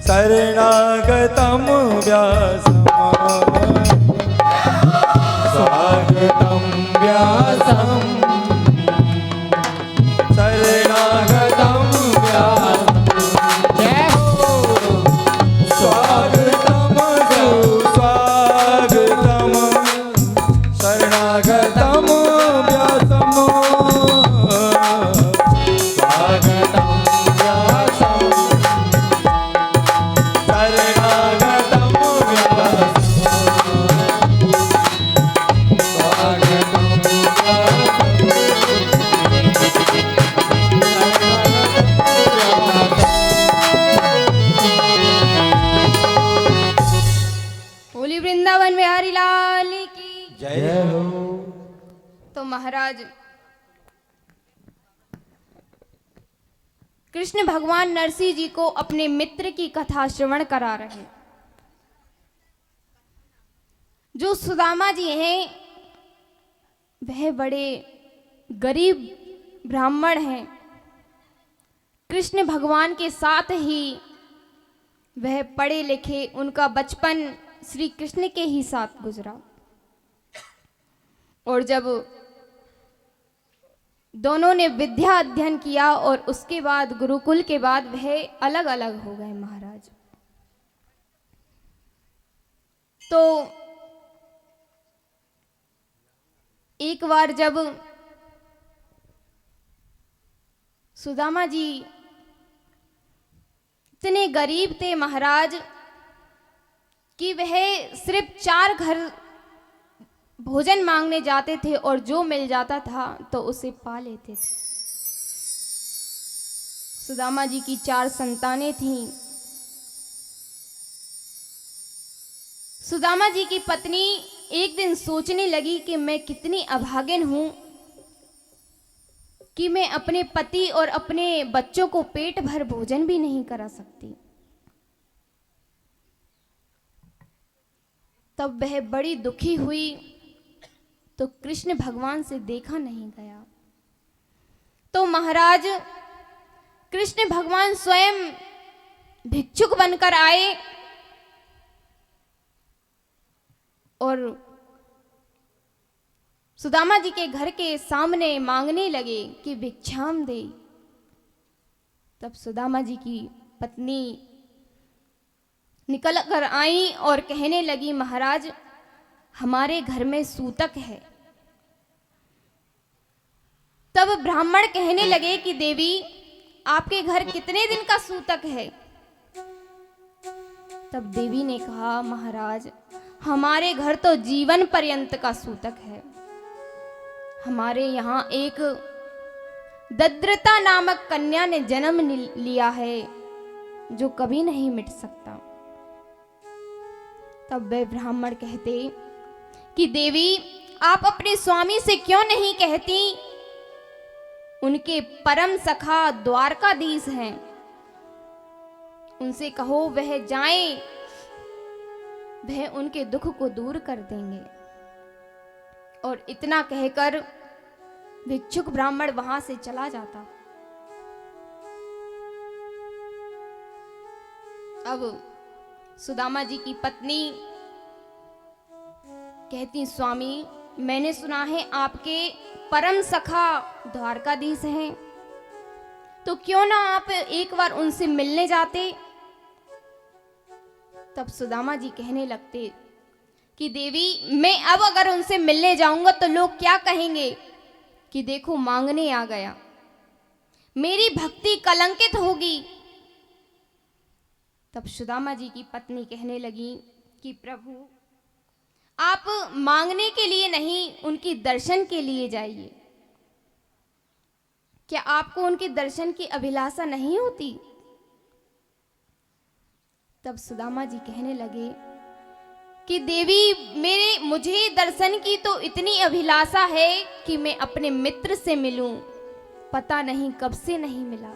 शरणागतं व्यासं, स्वागतं व्यासं शरणागतं व्यासं। जय हो। स्वागतं सुस्वागतं शरणागतं व्यासं, स्वागतं व्यासं शरणागतं व्यासं, बोली वृंदावन बिहारी लाल की। जय हो। तो महाराज, कृष्ण भगवान नरसिंह जी को अपने मित्र की कथा श्रवण करा रहे हैं। जो सुदामा जी हैं वह बड़े गरीब ब्राह्मण हैं। कृष्ण भगवान के साथ ही वह पढ़े लिखे, उनका बचपन श्री कृष्ण के ही साथ गुजरा। और जब दोनों ने विद्या अध्ययन किया और उसके बाद गुरुकुल के बाद वह अलग अलग हो गए महाराज। तो एक बार जब सुदामा जी इतने गरीब थे महाराज कि वह सिर्फ 4 घर भोजन मांगने जाते थे और जो मिल जाता था तो उसे पा लेते थे। सुदामा जी की 4 संतानें थीं। सुदामा जी की पत्नी एक दिन सोचने लगी कि मैं कितनी अभागिन हूं कि मैं अपने पति और अपने बच्चों को पेट भर भोजन भी नहीं करा सकती। तब वह बड़ी दुखी हुई तो कृष्ण भगवान से देखा नहीं गया। तो महाराज, कृष्ण भगवान स्वयं भिक्षुक बनकर आए और सुदामा जी के घर के सामने मांगने लगे कि भिक्षाम दे। तब सुदामा जी की पत्नी निकल कर आई और कहने लगी, महाराज हमारे घर में सूतक है। तब ब्राह्मण कहने लगे कि देवी आपके घर कितने दिन का सूतक है? तब देवी ने कहा, महाराज हमारे घर तो जीवन पर्यंत का सूतक है। हमारे यहाँ एक दद्रता नामक कन्या ने जन्म लिया है जो कभी नहीं मिट सकता। तब वे ब्राह्मण कहते कि देवी आप अपने स्वामी से क्यों नहीं कहती, उनके परम सखा द्वारकाधीश हैं, उनसे कहो वह जाएं वह उनके दुख को दूर कर देंगे। और इतना कहकर भिक्षुक ब्राह्मण वहां से चला जाता। अब सुदामा जी की पत्नी कहती, स्वामी मैंने सुना है आपके परम सखा द्वारकाधीश हैं, तो क्यों ना आप एक बार उनसे मिलने जाते। तब सुदामा जी कहने लगते कि देवी मैं अब अगर उनसे मिलने जाऊंगा तो लोग क्या कहेंगे कि देखो मांगने आ गया, मेरी भक्ति कलंकित होगी। तब सुदामा जी की पत्नी कहने लगी कि प्रभु आप मांगने के लिए नहीं, उनकी दर्शन के लिए जाइए। क्या आपको उनके दर्शन की अभिलाषा नहीं होती? तब सुदामा जी कहने लगे कि देवी मुझे दर्शन की तो इतनी अभिलाषा है कि मैं अपने मित्र से मिलूं, पता नहीं कब से नहीं मिला।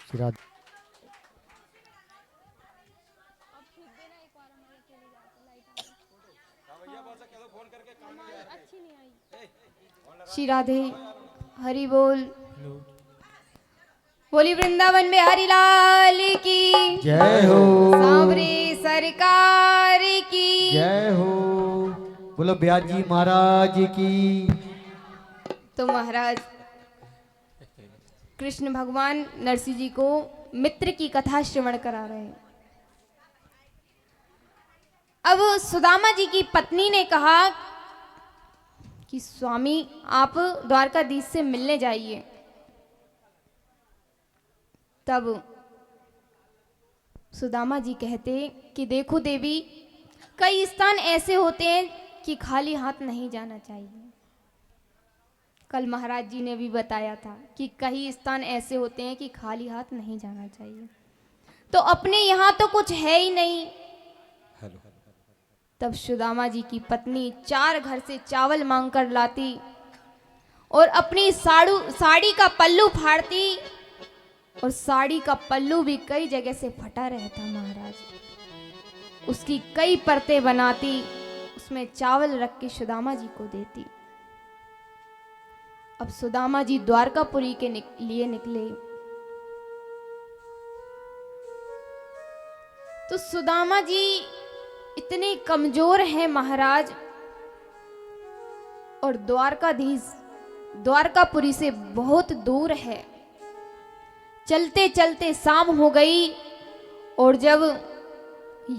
श्री राधे। श्री राधे, हरि बोल। बोली वृंदावन में हरि लाल की जय हो। सांवरे सरकार की जय हो। बोलो ब्यास जी महाराज की। तो महाराज कृष्ण भगवान नरसिंह जी को मित्र की कथा श्रवण करा रहे हैं। अब सुदामा जी की पत्नी ने कहा कि स्वामी आप द्वारकाधीश से मिलने जाइए। तब सुदामा जी कहते कि देखो देवी, कई स्थान ऐसे होते हैं कि खाली हाथ नहीं जाना चाहिए। कल महाराज जी ने भी बताया था कि कई स्थान ऐसे होते हैं कि खाली हाथ नहीं जाना चाहिए, तो अपने यहाँ तो कुछ है ही नहीं। तब सुदामा जी की पत्नी 4 घर से चावल मांग कर लाती और अपनी साड़ी का पल्लू फाड़ती, और साड़ी का पल्लू भी कई जगह से फटा रहता महाराज। उसकी कई परतें बनाती, उसमें चावल रख के सुदामा जी को देती। अब सुदामा जी द्वारकापुरी के लिए निकले, तो सुदामा जी इतने कमजोर हैं महाराज, और द्वारकाधीश द्वारकापुरी से बहुत दूर है। चलते चलते शाम हो गई, और जब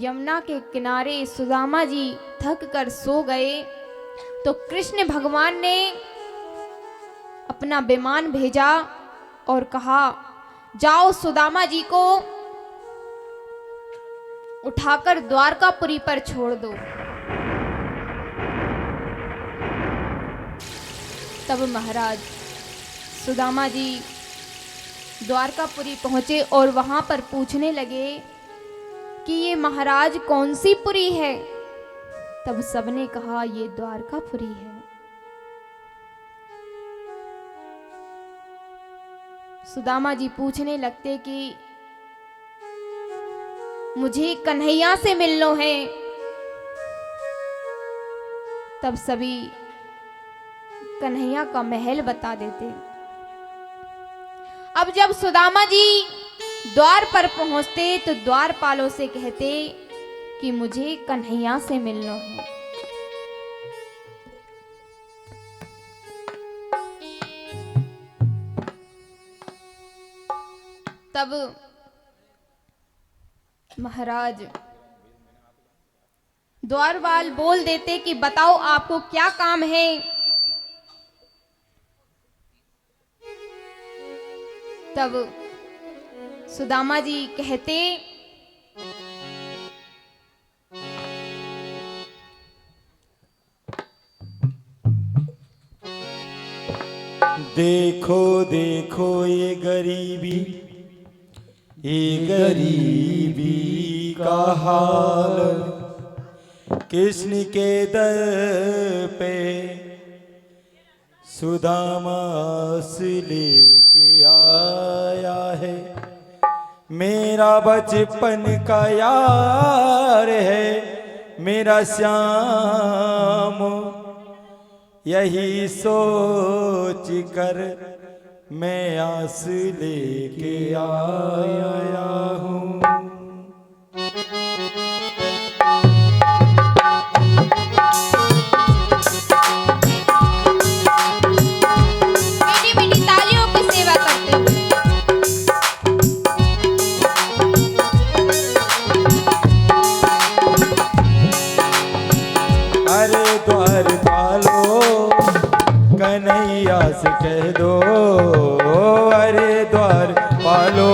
यमुना के किनारे सुदामा जी थक कर सो गए, तो कृष्ण भगवान ने अपना विमान भेजा और कहा, जाओ सुदामा जी को उठाकर द्वारकापुरी पर छोड़ दो। तब महाराज सुदामा जी द्वारकापुरी पहुंचे और वहां पर पूछने लगे कि ये महाराज कौन सी पुरी है। तब सबने कहा ये द्वारकापुरी है। सुदामा जी पूछने लगते कि मुझे कन्हैया से मिलना है। तब सभी कन्हैया का महल बता देते। अब जब सुदामा जी द्वार पर पहुंचते तो द्वारपालों से कहते कि मुझे कन्हैया से मिलना है। तब महाराज द्वारपाल बोल देते कि बताओ आपको क्या काम है। तब सुदामा जी कहते देखो देखो ये गरीबी का हाल, कृष्ण के दर पे सुदामा से लेके आया है। मेरा बचपन का यार है मेरा श्याम, यही सोच कर मैं आस लेके आया हूँ। मीठी मीठी तालियों की सेवा करते हुए अरे द्वारपालो कन्हैया से कह दो, अरे द्वारपालो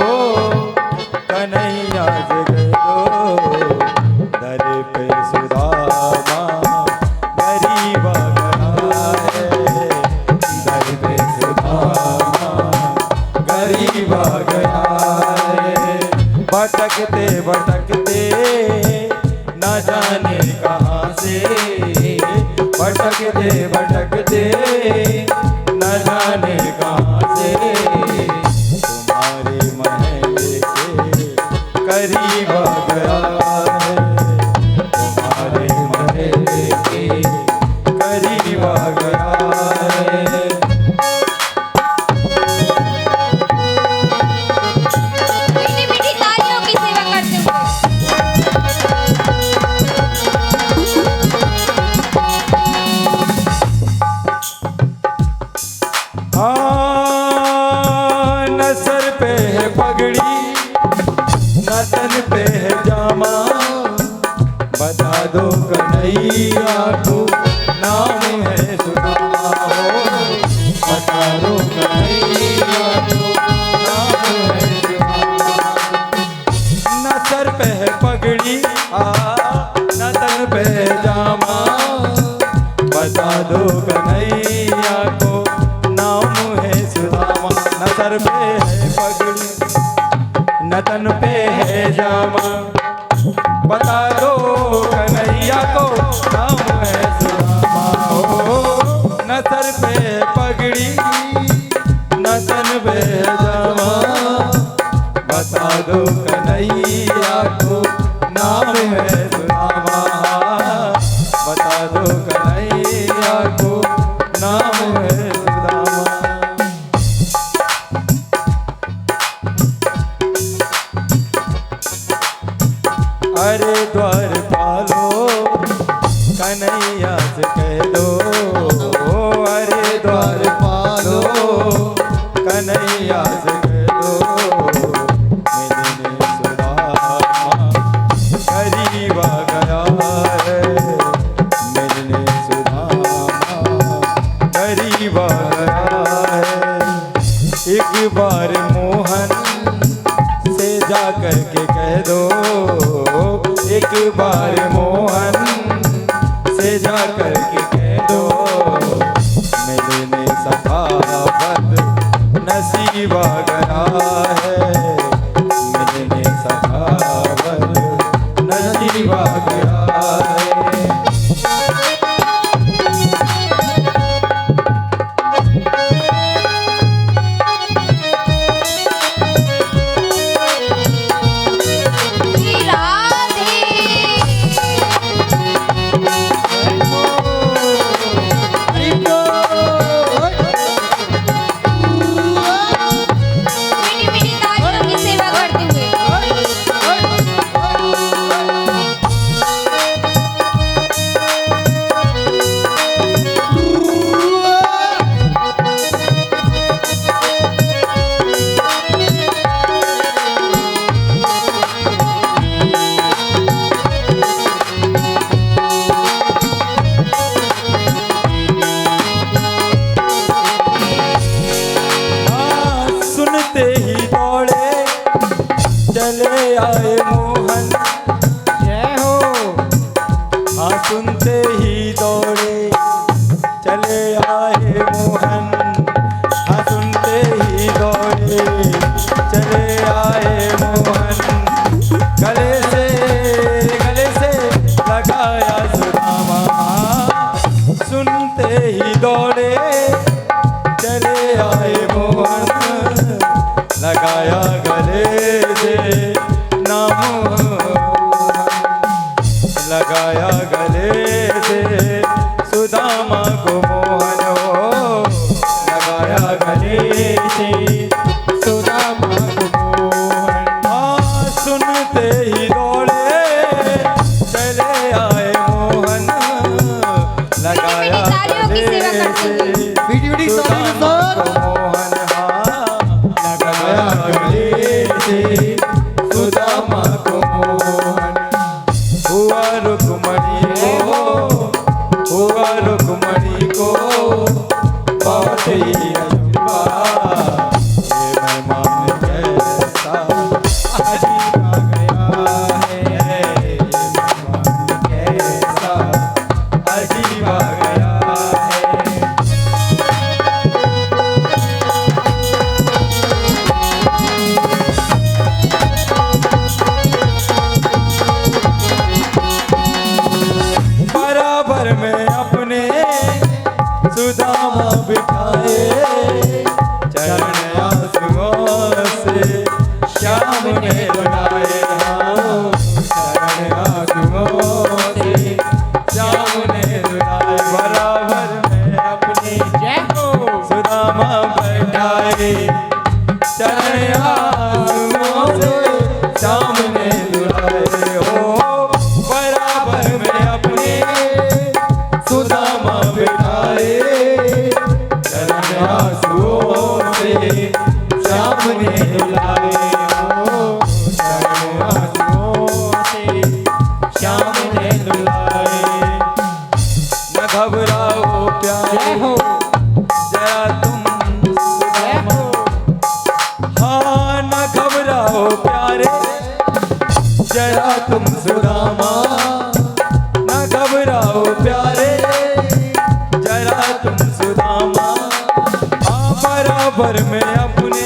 कन्हैया से कह दो, दर पे सुदामा गरीब गया है, दर पे सुदामा गरीब गया है। भटकते भटकते न जाने कहाँ से, भटकते भटकते न जाने कहाँ से, तुम्हारे महल के करीब गया है, तुम्हारे महल के करीब गया है। मीठी मीठी तालियों की सेवा करते हुए न सर पे है पगड़ी न तन पे है जामा, बता दो कन्हैया को नाम है सुदामा हो, बता दो कन्हैया को नाम है सुदामा। न सर पे है पगड़ी न तन पे है जामा, बता दो कन्हैया को सर पे है पगड़ी न तन पे है जामा, बता दो कन्हैया को नाम है सुदामा। हो न सर पे है पगड़ी न तन पे है जामा, बता दो कन्हैया को नाम है सुदामा, बता दो कन्हैया को नाम है सुदामा। अरे द्वार पालो कन्हैया से कह दो, अरे द्वार पालो कन्हैया से कह दो, मिलने सुदामा करीब आ गया है, मिलने सुदामा करीब आ गया है। एक बार मोहन से जा कर के कह दो, एक बार मोहन से जा कर के कह दो, मिलने सखावत नसीब आ गया है, मिलने सखावत नसीब आ गया है। श्री राधे। मीठी मीठी तालियों की सेवा करते हुए हाँ, सुनते ही दौड़े चले आए मोहन, जय हो। हाँ, सुनते ही दौड़े चले आए मोहन, हाँ, सुनते ही दौड़े चले आए मोहन, गले से लगाया सुदामा, सुनते ही दौड़े चले आए मोहन, लगाया गले से नाम, लगाया गले से सुदामा को मोहन, हो लगाया गले से सुदामा को मोहन। हाँ, सुनते ही दौड़े चले आए मोहन, लगाया गले से मीठी तालियों के साथ मोहन, हाँ लगाया गले से सुदामा को मोहन। हुआ रुक्मणी को बहुत ही अजूबा, ये मेहमान कैसा अजीब आ गया है, ये मेहमान कैसा अजीब आ गया है। बराबर में अपने सुदामा बिठाए, चरण आंसुओं से श्याम ने रुलाए, हाँ, चरण आंसुओं से श्याम ने रुलाए। बराबर में अपने सुदामा बैठाए, चरण आंसुओं से श्याम ने रुलाए, हो बराबर में अपने सुदामा बिठाए, चरण आंसुओं से श्याम ने रुलाए, हो चरण आंसुओं से श्याम ने रुलाए। न घबराओ प्यारे हो जरा तुम सुदामा, हाँ न घबराओ प्यारे जरा तुम सुदामा, न घबराओ प्यारे जरा तुम सुदामा, हाँ बराबर में अपने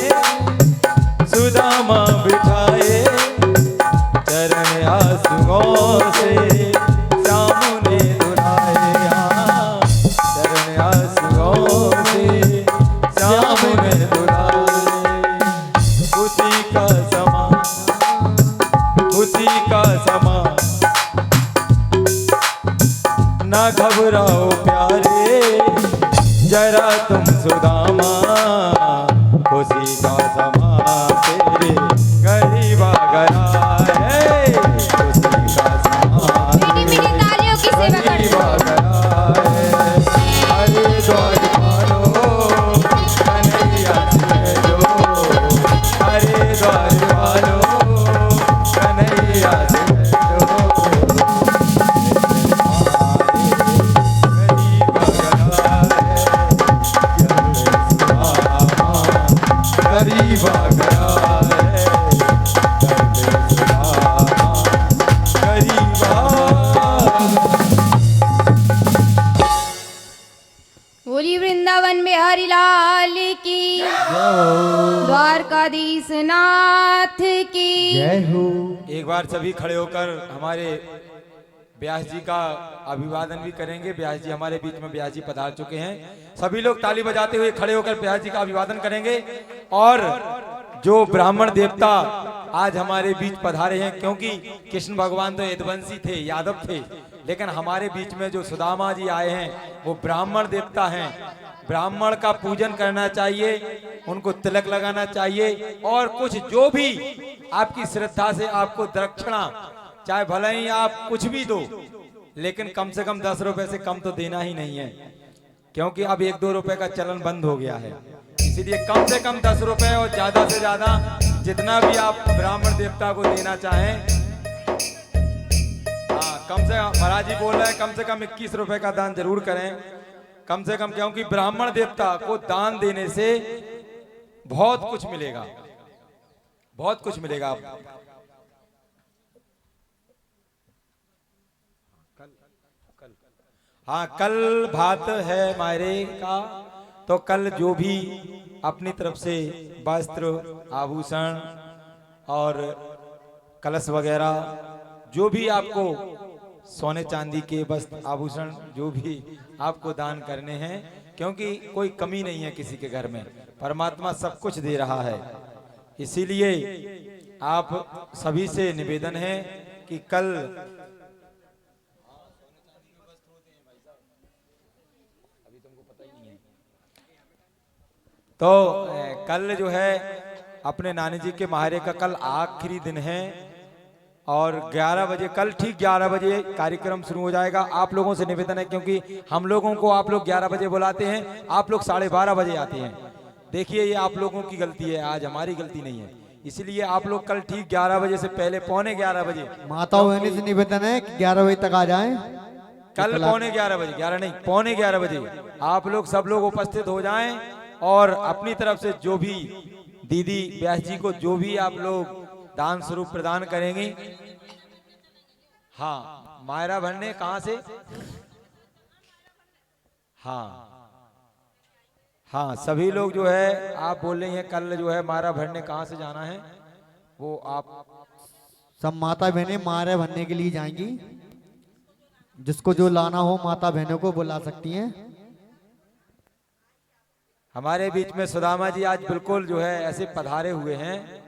तुम्हारा तुम सुदामा, खुशी का समा तेरे गरीबा गया है, खुशी का समा मीठी मीठी तालियों की सेवा करते गरीबा हैं। गया है। हरे द्वार वालो कन्हैया से जो, हरे द्वार वालो कन्हैया से जो, गरीबा गया है, गरीबा। बोली वृंदावन बिहारी लाल की, द्वारकाधीश नाथ की। जय हो। एक बार सभी खड़े होकर हमारे व्यास जी का अभिवादन भी करेंगे। व्यास जी हमारे बीच में व्यास जी पधार चुके हैं। सभी लोग ताली बजाते हुए खड़े होकर व्यास जी का अभिवादन करेंगे। और जो ब्राह्मण देवता आज हमारे बीच पधारे हैं, क्योंकि कृष्ण भगवान तो यदुवंशी थे, यादव थे, लेकिन हमारे बीच में जो सुदामा जी आए हैं वो ब्राह्मण देवता हैं। ब्राह्मण का पूजन करना चाहिए, उनको तिलक लगाना चाहिए, और कुछ जो भी आपकी श्रद्धा से आपको दक्षिणा, चाहे भले ही आप कुछ भी दो, लेकिन कम से कम 10 रुपए से कम तो देना ही नहीं है, क्योंकि अब 1-2 रुपए का चलन बंद हो गया है। इसीलिए कम से कम 10 रुपए और ज्यादा से ज्यादा जितना भी आप ब्राह्मण देवता को देना चाहें। हाँ, कम से कम महाराज जी बोल रहे हैं कम से कम 21 रुपए का दान जरूर करें, कम से कम, क्योंकि ब्राह्मण देवता को दान देने से बहुत कुछ मिलेगा, बहुत कुछ मिलेगा। हाँ, कल भात है मायरे का, तो कल जो भी अपनी तरफ से वस्त्र, आभूषण और कलश वगैरह, जो भी आपको सोने चांदी के वस्त्र, आभूषण, जो भी आपको दान करने हैं, क्योंकि कोई कमी नहीं है किसी के घर में, परमात्मा सब कुछ दे रहा है। इसीलिए आप सभी से निवेदन है कि कल तो कल जो है अपने नानी जी के महारे का कल आखिरी दिन है, और 11 बजे, कल ठीक 11 बजे कार्यक्रम शुरू हो जाएगा। आप लोगों से निवेदन है, क्योंकि हम लोगों को आप लोग 11 बजे बुलाते हैं, आप लोग 12:30 बजे आते हैं। देखिए, ये आप लोगों की गलती है, आज हमारी गलती नहीं है। इसलिए आप लोग कल ठीक 11 बजे से पहले, 11:45 बजे, माताओं बहनों से निवेदन है कि 11 बजे तक आ जाएं। कल 11:45 बजे, 11 नहीं, 11:45 बजे आप लोग सब लोग उपस्थित हो जाएं, और अपनी तरफ से जो भी दीदी व्यास जी को जो भी आप लोग दान स्वरूप प्रदान करेंगे। हाँ, मायरा भरने कहाँ से? हाँ हाँ, सभी लोग जो है आप बोल रही हैं कल जो है मायरा भरने कहाँ से जाना है, वो आप सब माता बहनें मारे भरने के लिए जाएंगी। जिसको जो लाना हो माता बहनों को बुला सकती हैं। हमारे बीच में सुदामा जी आज बिल्कुल जो है ऐसे पधारे हुए हैं।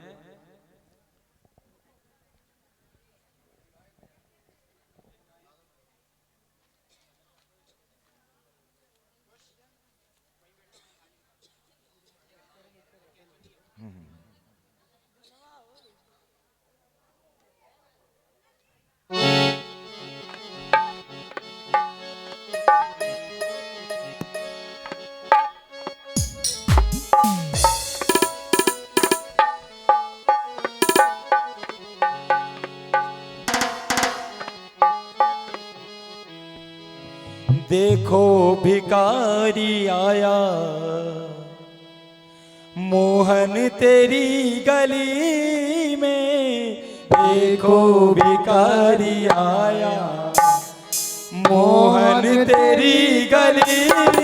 देखो भिकारी आया मोहन तेरी गली में, देखो भिकारी आया मोहन तेरी गली